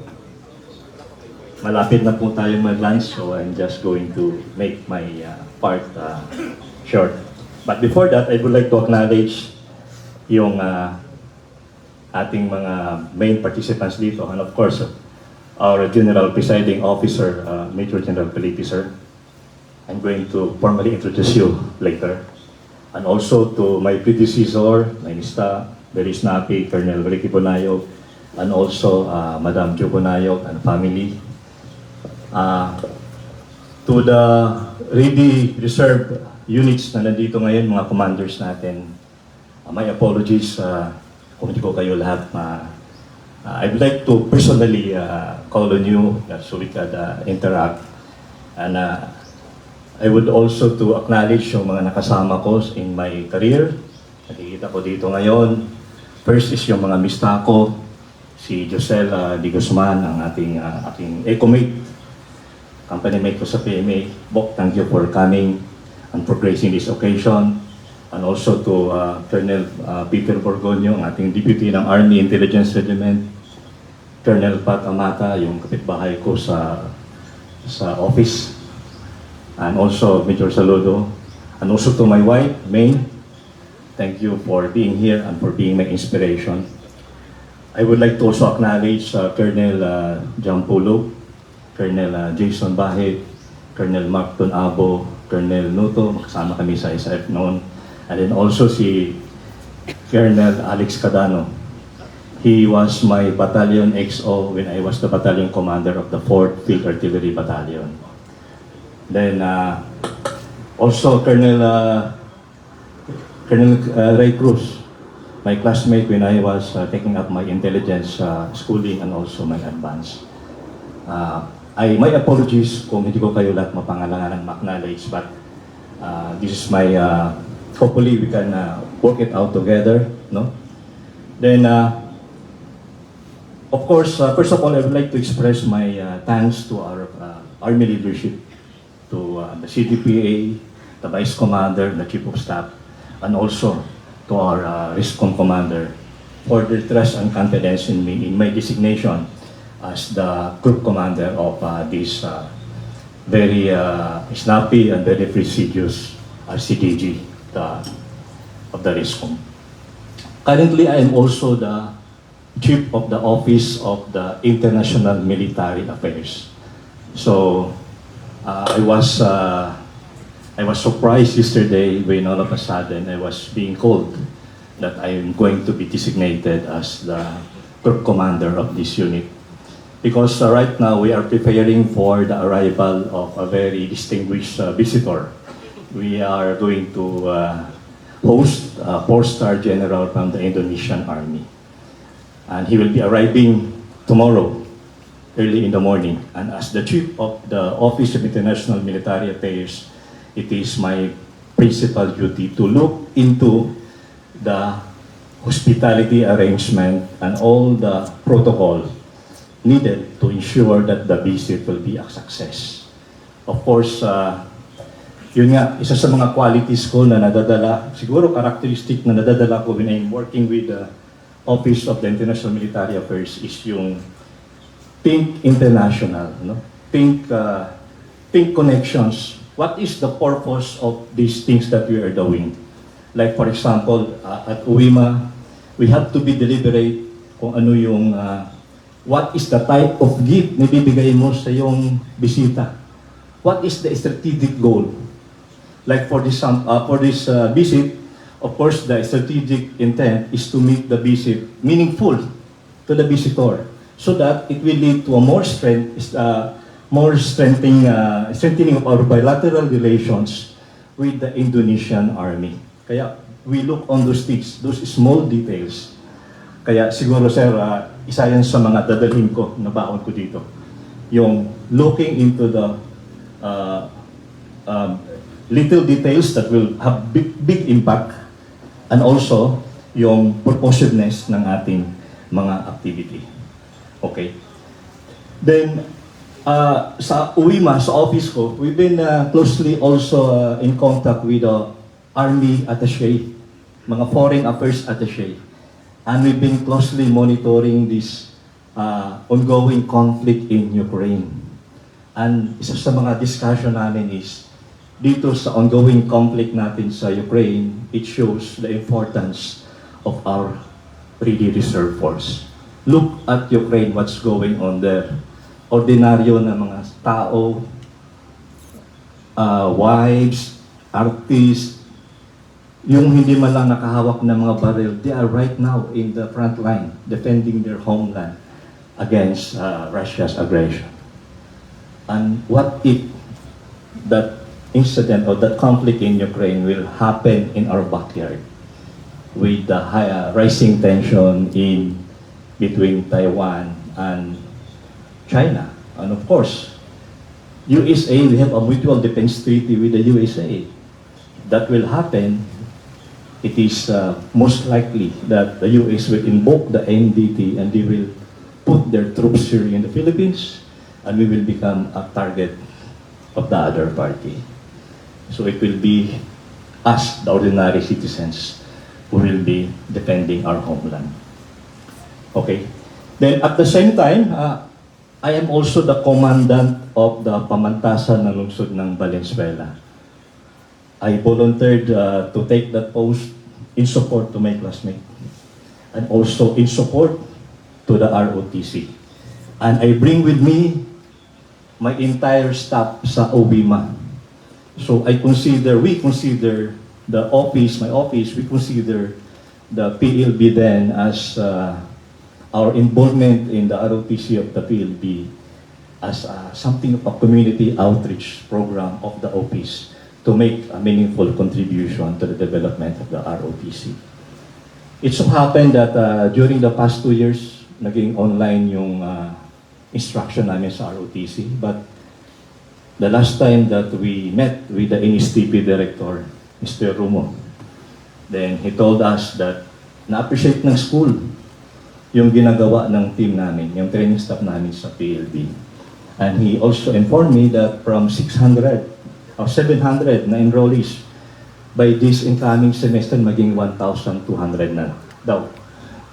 Malapit na po tayong mag-lunch, so I'm just going to make my part short. But before that, I would like to acknowledge yung ating mga main participants dito, and of course, our General Presiding Officer, Major General Felipe, sir. I'm going to formally introduce you later. And also to my predecessor, MNSA, very snappy, Colonel Ricky BUNAYOG, and also Madam Jo BUNAYOG and family. To the ready reserve units na nandito ngayon, mga commanders natin, my apologies kung hindi ko kayo lahat I would like to personally call on you so we could interact. And I would also to acknowledge yung mga nakasama ko in my career. Nakikita ko dito ngayon. First is yung mga mista ko, si Josel Di Guzman, ang ating eco-mate, company mate ko sa PMA. Bok, thank you for coming and for gracing this occasion. And also to Colonel Peter Borgonio, ang ating deputy ng Army Intelligence Regiment. Colonel Pat Amata, yung kapitbahay ko sa office. And also Major Saludo. And also to my wife, May. Thank you for being here and for being my inspiration. I would like to also acknowledge Colonel Jampulo, Colonel Jason Bahid, Colonel Mark Abo, Colonel Nuto, makasama kami sa ISAF noon. And then also si Colonel Alex Cadano. He was my battalion XO when I was the battalion commander of the 4th Field Artillery Battalion. Then also Colonel Ray Cruz, my classmate when I was taking up my intelligence schooling and also my advance. My apologies kung hindi ko kayo lahat mapangalangan ma-acknowledge, but this is my, hopefully we can work it out together, no? Then, of course, first of all, I would like to express my thanks to our Army leadership, to the CDPA, the Vice Commander, the Chief of Staff, and also to our RESCOM Commander for their trust and confidence in me, in my designation as the Group Commander of this very snappy and very prestigious RCDG of the RESCOM. Currently, I am also the Chief of the Office of the International Military Affairs. So I was surprised yesterday when all of a sudden I was being told that I am going to be designated as the Group Commander of this unit. Because right now we are preparing for the arrival of a very distinguished visitor. We are going to host a 4-star general from the Indonesian Army. And he will be arriving tomorrow, early in the morning. And as the Chief of the Office of International Military Affairs, it is my principal duty to look into the hospitality arrangement and all the protocol needed to ensure that the visit will be a success. Of course, yun nga, isa sa mga qualities ko na nadadala, siguro characteristic na nadadala ko when I'm working with Office of the International Military Affairs is yung Think International, no? Think connections. What is the purpose of these things that we are doing? Like for example, at UWIMA, we have to be deliberate kung ano yung what is the type of gift na bibigay mo sa yung bisita. What is the strategic goal? Like for this visit, of course, the strategic intent is to make the visit meaningful to the visitor, so that it will lead to a more strengthening of our bilateral relations with the Indonesian Army. Kaya we look on those things, those small details. Kaya siguro sir, isa yan sa mga dadalhin ko na baon ko dito. Yung looking into the little details that will have big impact, and also yung purposiveness ng ating mga activity. Okay. Then, sa UWIMA, sa office ko, we've been closely also in contact with the Army Attaché, mga Foreign Affairs Attaché. And we've been closely monitoring this ongoing conflict in Ukraine. And isa sa mga discussion namin is, dito sa ongoing conflict natin sa Ukraine, it shows the importance of our ready reserve force. Look at Ukraine, what's going on there. Ordinaryo na mga tao, wives, artists, yung hindi man lang nakahawak ng mga baril, they are right now in the front line defending their homeland against Russia's aggression. And what if that incident or that conflict in Ukraine will happen in our backyard with the rising tension in between Taiwan and China? And of course, USA, we have a mutual defense treaty with the USA. That will happen. It is most likely that the US will invoke the NDT and they will put their troops here in the Philippines, and we will become a target of the other party. So it will be us, the ordinary citizens, who will be defending our homeland. Okay. Then at the same time, I am also the commandant of the pamantasan ng lungsod ng Valenzuela. I volunteered to take that post in support to my classmate and also in support to the ROTC. And I bring with me my entire staff sa UWIMA. So we consider the office, my office, we consider the PLB then as our involvement in the ROTC of the PLB as something of a community outreach program of the office to make a meaningful contribution to the development of the ROTC. It so happened that during the past 2 years, naging online yung instruction namin sa ROTC, but the last time that we met with the NSTP director, Mr. Rumo, then he told us that na-appreciate ng school yung ginagawa ng team namin, yung training staff namin sa PLB. And he also informed me that from 600 or 700 na enrollees, by this incoming semester, maging 1,200 na daw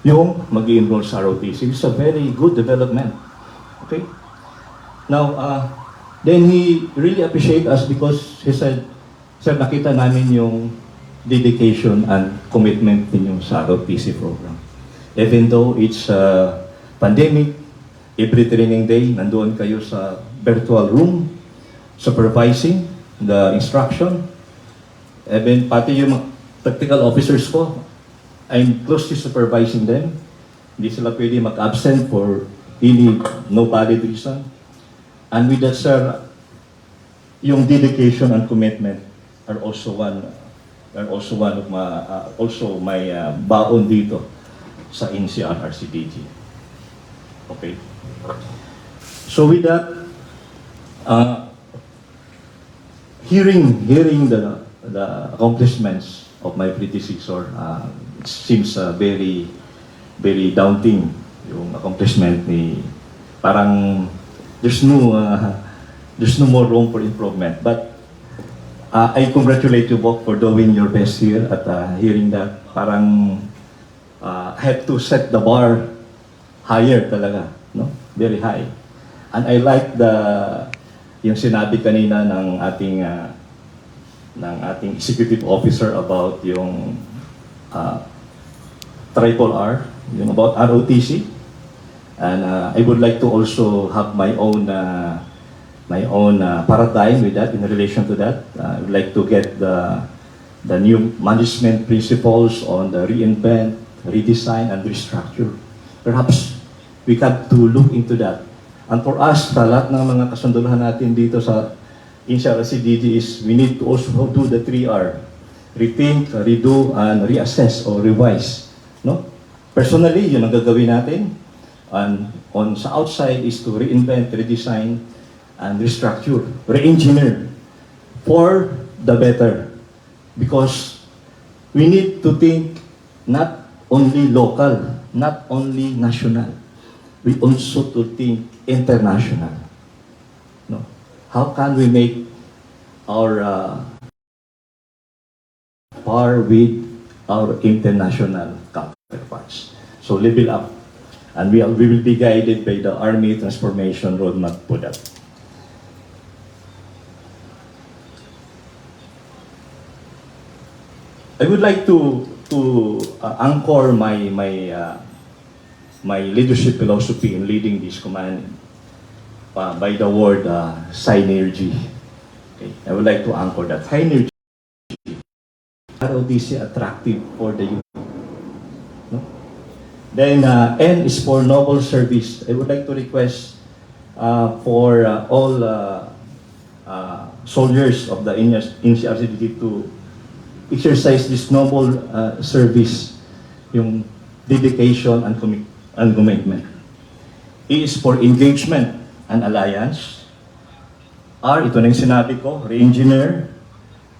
yung mag-enroll sa ROTC. It's a very good development. Okay? Now, then he really appreciate us because he said, sir, nakita namin yung dedication and commitment ninyo sa ROTC program. Even though it's a pandemic, every training day, nandoon kayo sa virtual room, supervising the instruction. Even pati yung tactical officers ko, I'm closely supervising them. Hindi sila pwede mag-absent for any no valid reason. And with that, sir, yung dedication and commitment are also one of my baon dito sa Ncrrcdg. Okay. So with that, hearing the accomplishments of my predecessor, it seems very daunting yung accomplishment ni, parang there's no more room for improvement. But I congratulate you both for doing your best here at hearing that. Parang I have to set the bar higher talaga, no? Very high. And I like yung sinabi kanina ng ating executive officer about yung triple R, yung about ROTC. And I would like to also have my own paradigm with that, in relation to that. I would like to get the new management principles on the reinvent, redesign, and restructure. Perhaps we have to look into that. And for us, sa lahat ng mga kasunduluhan natin dito sa Ncrrcdg is we need to also do the 3R. Rethink, redo, and reassess or revise. No? Personally, yun ang gagawin natin. And sa outside is to reinvent, redesign, and restructure, re-engineer for the better. Because we need to think not only local, not only national. We also to think international. No? How can we make our par with our international counterparts? So level up. And we will be guided by the Army Transformation Roadmap for that. I would like to anchor my leadership philosophy in leading this command by the word synergy. Okay. I would like to anchor that. Synergy. ROTC attractive for the youth. No? Then N is for noble service. I would like to request for all soldiers of the Ncrrcdg to exercise this noble service, yung dedication and commitment. E is for engagement and alliance. R, ito na yung sinabi ko, re-engineer,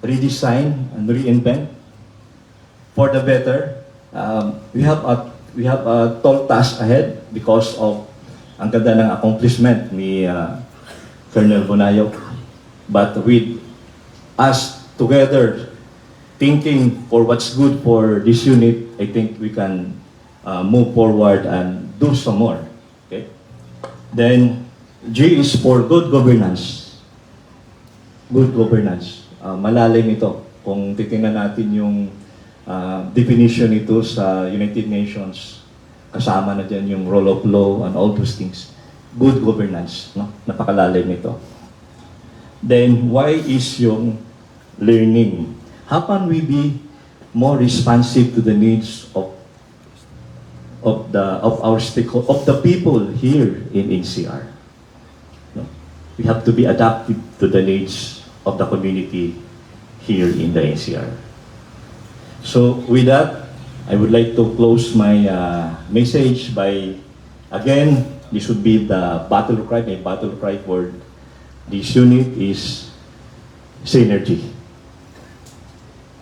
redesign, and reinvent for the better. We have a tall task ahead because of ang ganda ng accomplishment ni Colonel BUNAYOG. But with us together, thinking for what's good for this unit, I think we can move forward and do some more. Okay? Then, G is for good governance. Good governance. Malalim ito. Kung titingnan natin yung definition nito sa United Nations, kasama na dyan yung rule of law and all those things. Good governance. No? Napakalalim nito. Then, Y is yung learning. How can we be more responsive to the needs of our stakeholders, of the people here in NCR? No? We have to be adaptive to the needs of the community here in the NCR. So with that, I would like to close my message by, again, this would be the battle cry. My battle cry for this unit is synergy.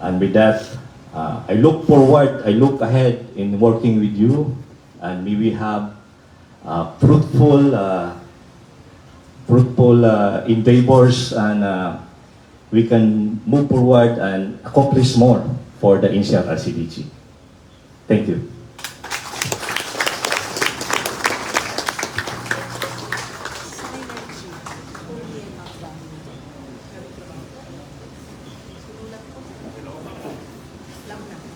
And with that, I look forward, I look ahead in working with you, and may we have fruitful endeavors, and we can move forward and accomplish more for the Ncrrcdg. Thank you.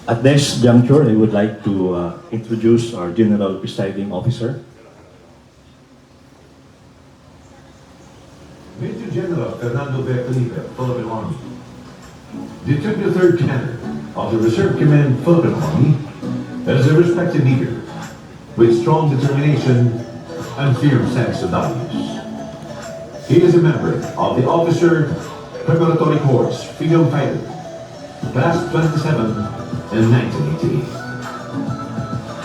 At this juncture, I would like to introduce our General Presiding Officer. Major General Fernando Felipe, Philippine Army. The 23rd Commander of the Reserve Command Philippine Army is a respected leader with strong determination and firm sense of values. He is a member of the Officer Preparatory Corps Freedom Fighter, Class 27 in 1988.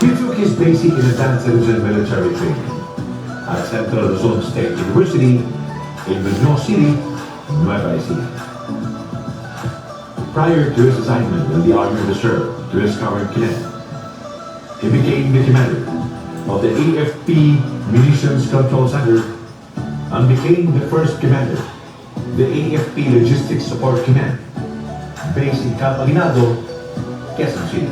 He took his basic and advanced citizen military training at Central Luzon State University in Mgen City, Nueva Ecija. Prior to his assignment in the Army Reserve to his current command, he became the commander of the AFP Munitions Control Center and became the first commander, the AFP Logistics Support Command, based in Camp Aguinaldo, Quezon City.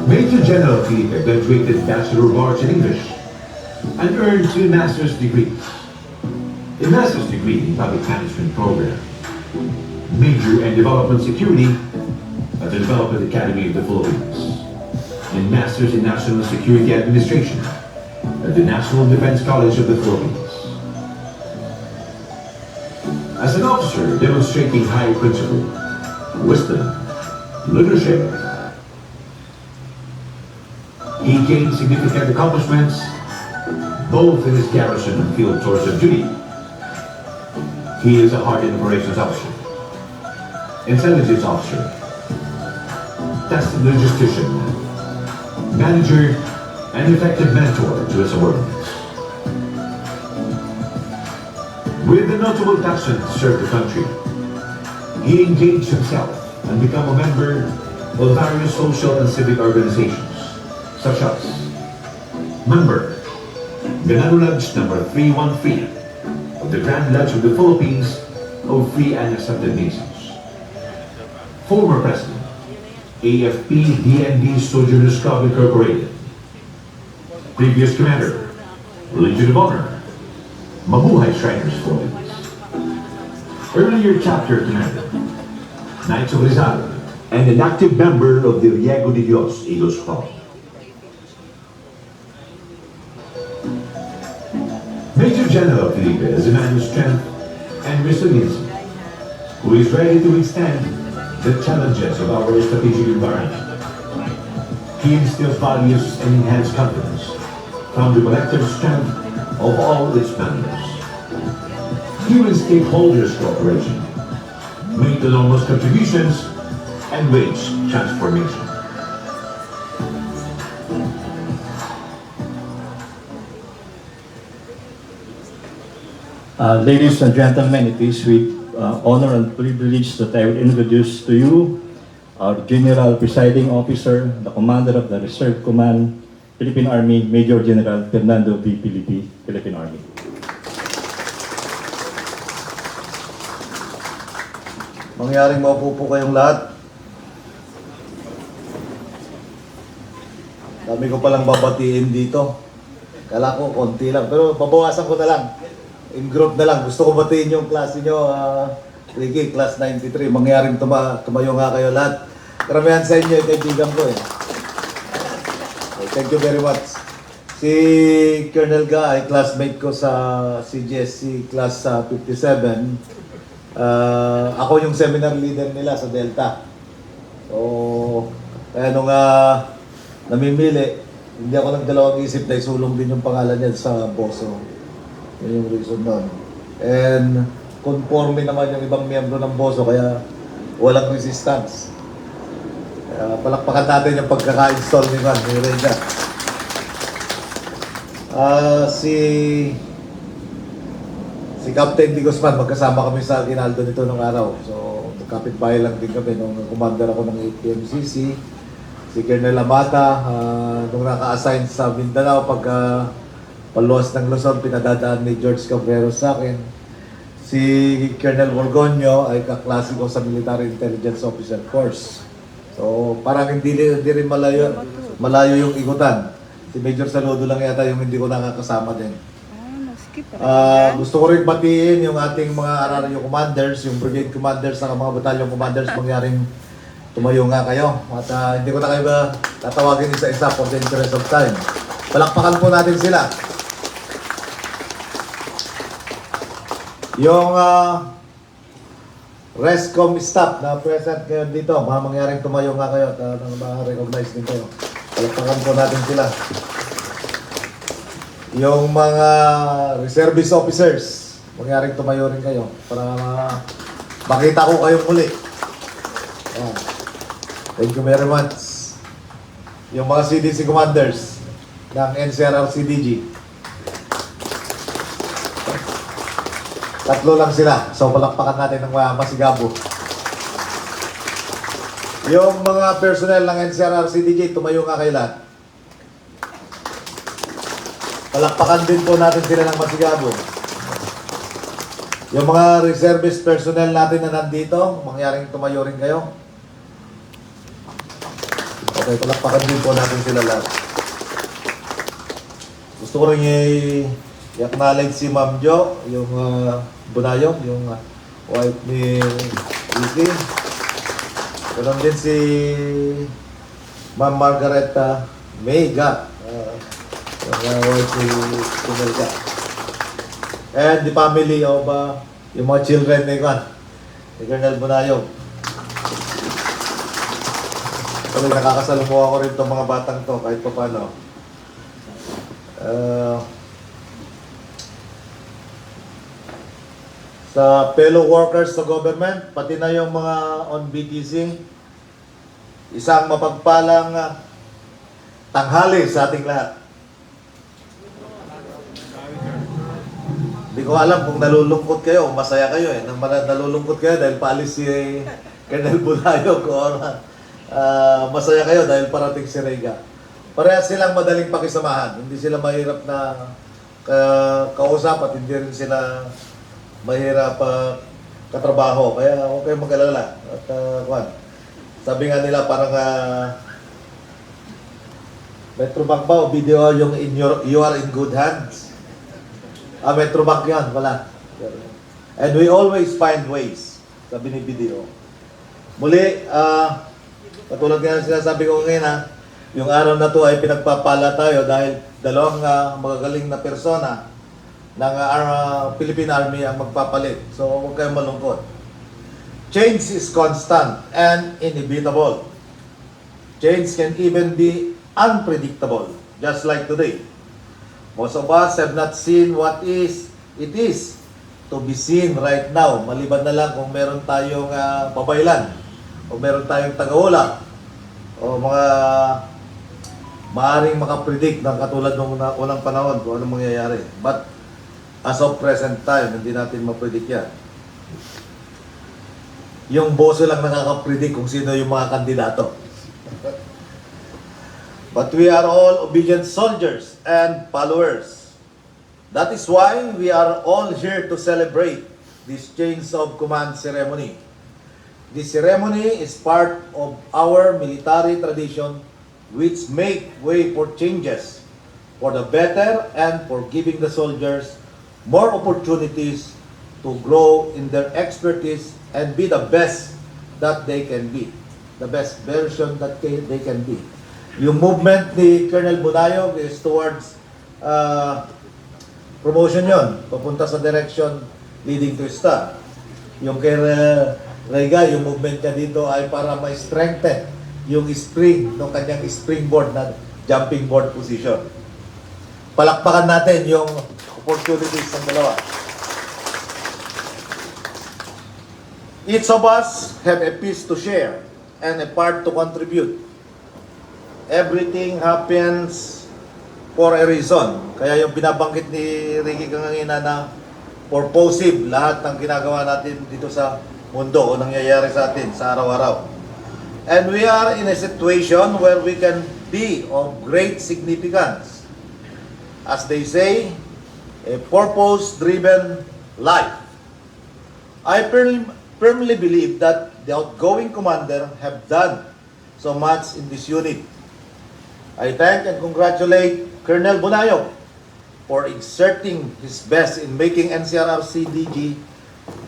Major General Felipe graduated Bachelor of Arts in English and earned 2 master's degrees. A master's degree in Public Management Program, Major in Development Security at the Development Academy of the Philippines, and Master's in National Security Administration at the National Defense College of the Philippines. As an officer demonstrating high principle, wisdom, leadership, he gained significant accomplishments both in his garrison and field tours of duty. He is a hardened operations officer, intelligence officer, tested logistician, manager, and effective mentor to his subordinates. With the notable passion to serve the country, he engaged himself and became a member of various social and civic organizations, such as member, Mgen Lodge number 313 of the Grand Lodge of the Philippines of Free and Accepted Nations. Former President, AFP DND Sojourners Club Incorporated. Previous Commander, Legion of Honor, Mabuhay Shriners Philippines. Earlier Chapter Commander, Knights of Rizal, and an active member of the Riego de Dios Eagles Club. Major General Felipe is a man of strength and resilience, who is ready to withstand the challenges of our strategic environment. He instills values and enhances confidence from the collective strength of all its members. Human stakeholders cooperation, made enormous contributions, and wage transformation. Ladies and gentlemen, it is with honor and privilege that I will introduce to you our General Presiding Officer, the Commander of the Reserve Command, Philippine Army, Major General Fernando V. Felipe, Philippine Army. Mangyaring maupo po kayong lahat. Dami ko palang babatiin dito. Kala ko konti lang, pero babawasan ko na lang. In group na lang. Gusto ko batiin yung klase nyo, Ricky, class 93. Mangyaring tumayo nga kayo lahat. Karamihan sa inyo, kaibigan ko eh. Okay, thank you very much. Si Colonel Ga ay classmate ko sa CGSC class 57. Ako yung seminar leader nila sa Delta. So, kaya nung namimili, hindi ako nagdalawang isip na isulong din yung pangalan niya sa boso. Yun yung reason nun. And conforme naman yung ibang miyembro ng boso, kaya walang resistance. Kaya palakpakan natin yung pagkaka-install ni Juan, ni Reza. Si Captain Di Guzman, magkasama kami sa Aguinaldo nito nung araw. So, kapitbahay lang din kami nung commander ako ng APMCC. Si Colonel Amata, nung naka-assign sa Mindanao, pagka paluwas ng Luzon, pinadadaan ni George Cabrero sa akin. Si Colonel Borgonio ay kaklase ko sa Military Intelligence Officer Course. So, parang hindi rin malayo yung igutan. Si Major Saludo lang yata yung hindi ko nakakasama din. Gusto ko rin batiin yung ating mga RRU commanders, yung brigade commanders, saka mga battalion commanders, mangyaring tumayo nga kayo. At hindi ko na kayo tatawagin isa-isa for the interest of time. Palakpakan po natin sila. Yung RESCOM staff na present kayo dito, mga mangyaring tumayo nga kayo at ma-recognize din kayo. Palakpakan po natin sila. Yung mga reservist officers, mangyaring tumayo rin kayo para makita ko kayong muli. Thank you very much. Yung mga CDC commanders ng Ncrrcdg. Tatlo lang sila. So, palakpakan natin ng masigabo. Yung mga personnel ng Ncrrcdg, tumayo nga kayo lahat. Palakpakan din po natin sila ng masigabo. Yung mga reservist personnel natin na nandito, mangyaring tumayo rin kayo. Okay, palakpakan din po natin sila lahat. Gusto ko rin i-acknowledge si Ma'am Jo, yung Bunayog, yung wife ni Ricky. Ganun din si Ma'am Margareta Mega, yung wife ni Tumelga. And the family of yung mga children ni Colonel Bunayog. Tuloy nakakasalumuha ko rin itong mga batang to kahit pa paano. Sa fellow workers sa government, pati na yung mga on BTC, isang mapagpalang tanghali sa ating lahat. Hindi ko alam kung nalulungkot kayo o masaya kayo eh. Nalulungkot kayo dahil paalis si Colonel Bunayog or masaya kayo dahil parating si Rega. Parehas silang madaling pakisamahan. Hindi sila mahirap na kausap at hindi rin sila mahirap katrabaho. Kaya huwag kayong mag-alala. At sabi nga nila parang Metrobank ba o video yung you are in good hands? Metrobank yan, wala. And we always find ways. Sabi ni video. Muli, katulad nga sinasabi ko ngayon yung araw na to ay pinagpapala tayo dahil dalawang magagaling na persona ng Philippine Army ang magpapalit. So huwag kayong malungkot. Change is constant and inevitable. Change can even be unpredictable, just like today. Most of us have not seen what it is to be seen right now. Maliban na lang kung meron tayong pabaylan o meron tayong tagaula o mga maaring makapredict ng katulad ng unang panahon kung anong mangyayari. But as of present time, hindi natin mapredict yan. Yung boso lang nakakapredict kung sino yung mga kandidato. But we are all obedient soldiers and followers. That is why we are all here to celebrate this change of command ceremony. This ceremony is part of our military tradition which make way for changes for the better and for giving the soldiers more opportunities to grow in their expertise and be the best that they can be. The best version that they can be. Yung movement ni Colonel Bunayog is towards promotion yon, papunta sa direction leading to star. Yung kay Rega, yung movement niya dito ay para ma-strengthen yung spring, ng kanyang springboard na jumping board position. Palakpakan natin yung opportunities ng dalawa. Each of us have a piece to share and a part to contribute. Everything happens for a reason. Kaya yung binabanggit ni Ricky kanina na purposive lahat ng ginagawa natin dito sa mundo o nangyayari sa atin sa araw-araw. And we are in a situation where we can be of great significance. As they say, a purpose-driven life. I firmly believe that the outgoing commander have done so much in this unit. I thank and congratulate Colonel Bunayog for exerting his best in making Ncrrcdg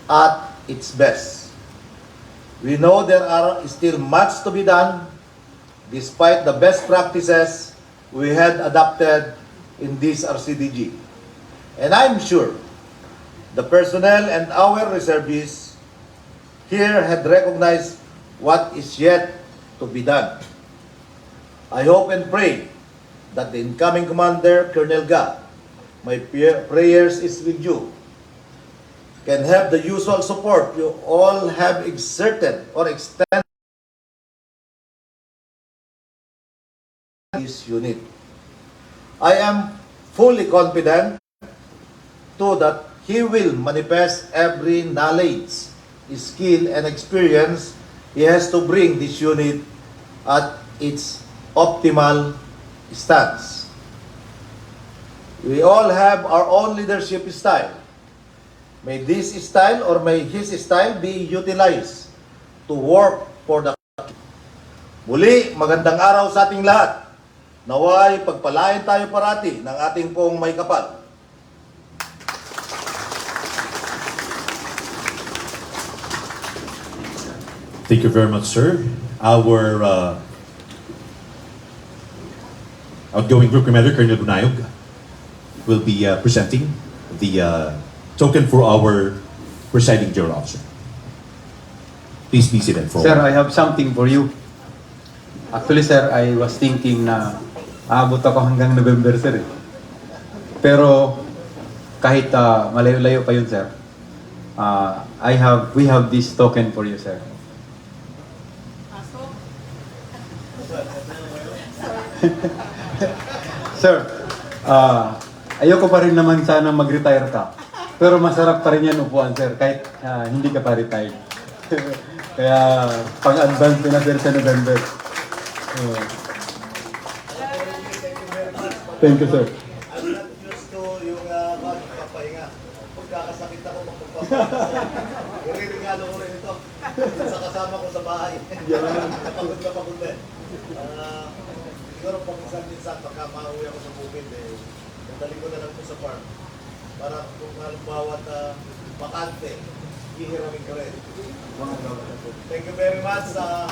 at its best. We know there are still much to be done despite the best practices we had adopted in this RCDG. And I'm sure the personnel and our reservists here had recognized what is yet to be done. I hope and pray that the incoming commander, Colonel Ga, my prayers is with you, can have the usual support you all have exerted or extended this unit. I am fully confident too that he will manifest every knowledge, skill, and experience he has to bring this unit at its optimal stance. We all have our own leadership style. May this style or may his style be utilized to work for the country. Muli, magandang araw sa ating lahat. Naway pagpalain tayo parati ng ating pong may kapal. Thank you very much, sir. Our outgoing group commander, Colonel BUNAYOG, will be presenting the token for our presiding general officer. Please be seated for Sir, I have something for you. Actually, sir, I was thinking na aabot ako hanggang November, sir. Pero kahit malayo-layo pa yun, sir, we have this token for you, sir. Sir, ayoko pa rin naman sana mag-retire ka. Pero masarap pa rin yan upuan, sir, kahit hindi ka pa retired. Kaya pang-advance na, sir, sa November. Thank you, sir. I'm not used to yung magpapahinga. Pagkakasakit ako magpapahinga. Iririgalo ko rin ito. Sa kasama ko sa bahay. Napagod na pagod na. Siguro pag-minsan pagka mauwi ako sa bukid, nadali ko na lang po sa farm. Para kung halimbawa makante, hihiramin ko rin. Thank you very much sa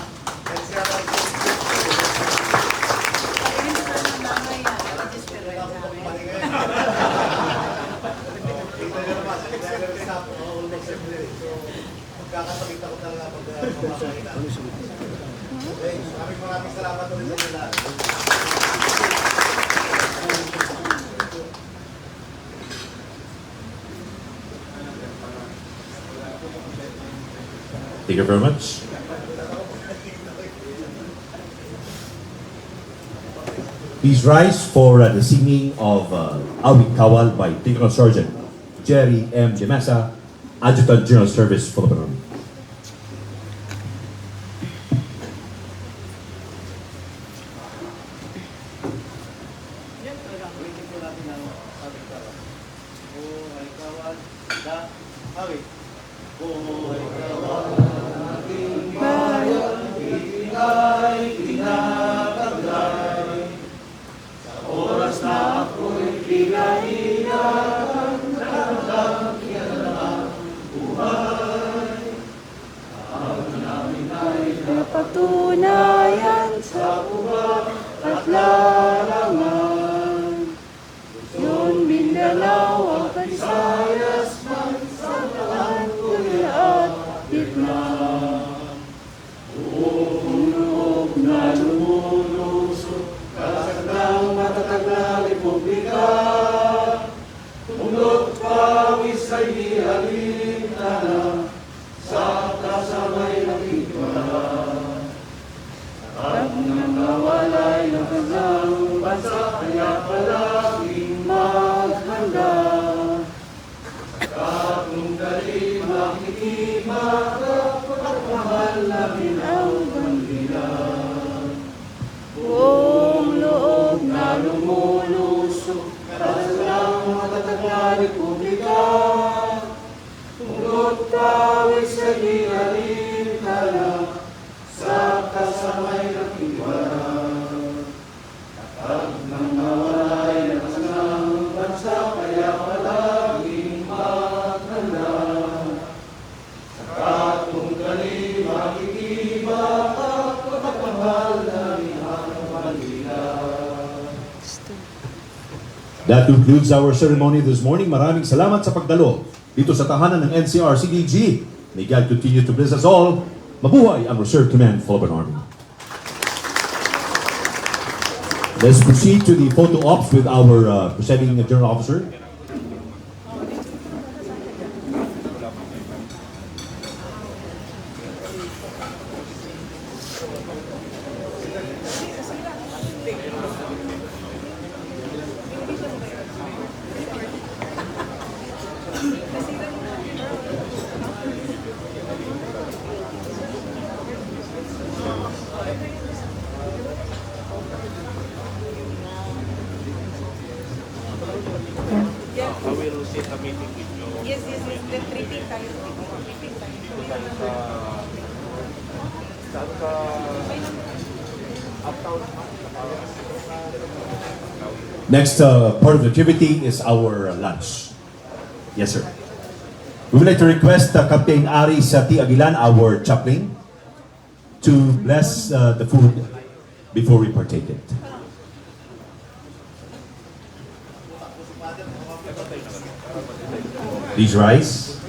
Magkakasakit ako talaga pag mamamahinga. Maraming salamat ulit sa nila. Thank you very much. Please rise for the singing of Awit Kawal by Technical Sergeant Jerry M. MNSA, Adjutant General Service, Philippine. Patunayan sa uba at larangan. Yun Mindanao at Visayas man sa taan at gitna. Loob na lumulusok kasandang matatag na republika. Tundot pawis ay ihalin na sa kasamay ng iba. At nakawalay ng kanyang bansa, kaya palaging maghanda. Kung dali makikimaga, pagmahal namin ang bandila. Buong loob na lumulusok, kasalang matatag na republika. Tungkol pawis sa ihalin ka lang, sa kasamay ng iwara. At nang nawalay ng kasang bansa, kaya palaging maghanda. Sa katong kani makikiba at pagmamahal namin ang Manila. That concludes our ceremony this morning. Maraming salamat sa pagdalo dito sa tahanan ng Ncrrcdg. May God continue to bless us all. Mabuhay ang Reserve Command, Philippine Army. Let's proceed to the photo ops with our presiding general officer. Yes. The treating tayo. Saan ka Next part of the activity is our lunch. Yes, sir. We would like to request Captain Ari Sati Aguilan, our chaplain, to bless the food before we partake it. Please rise.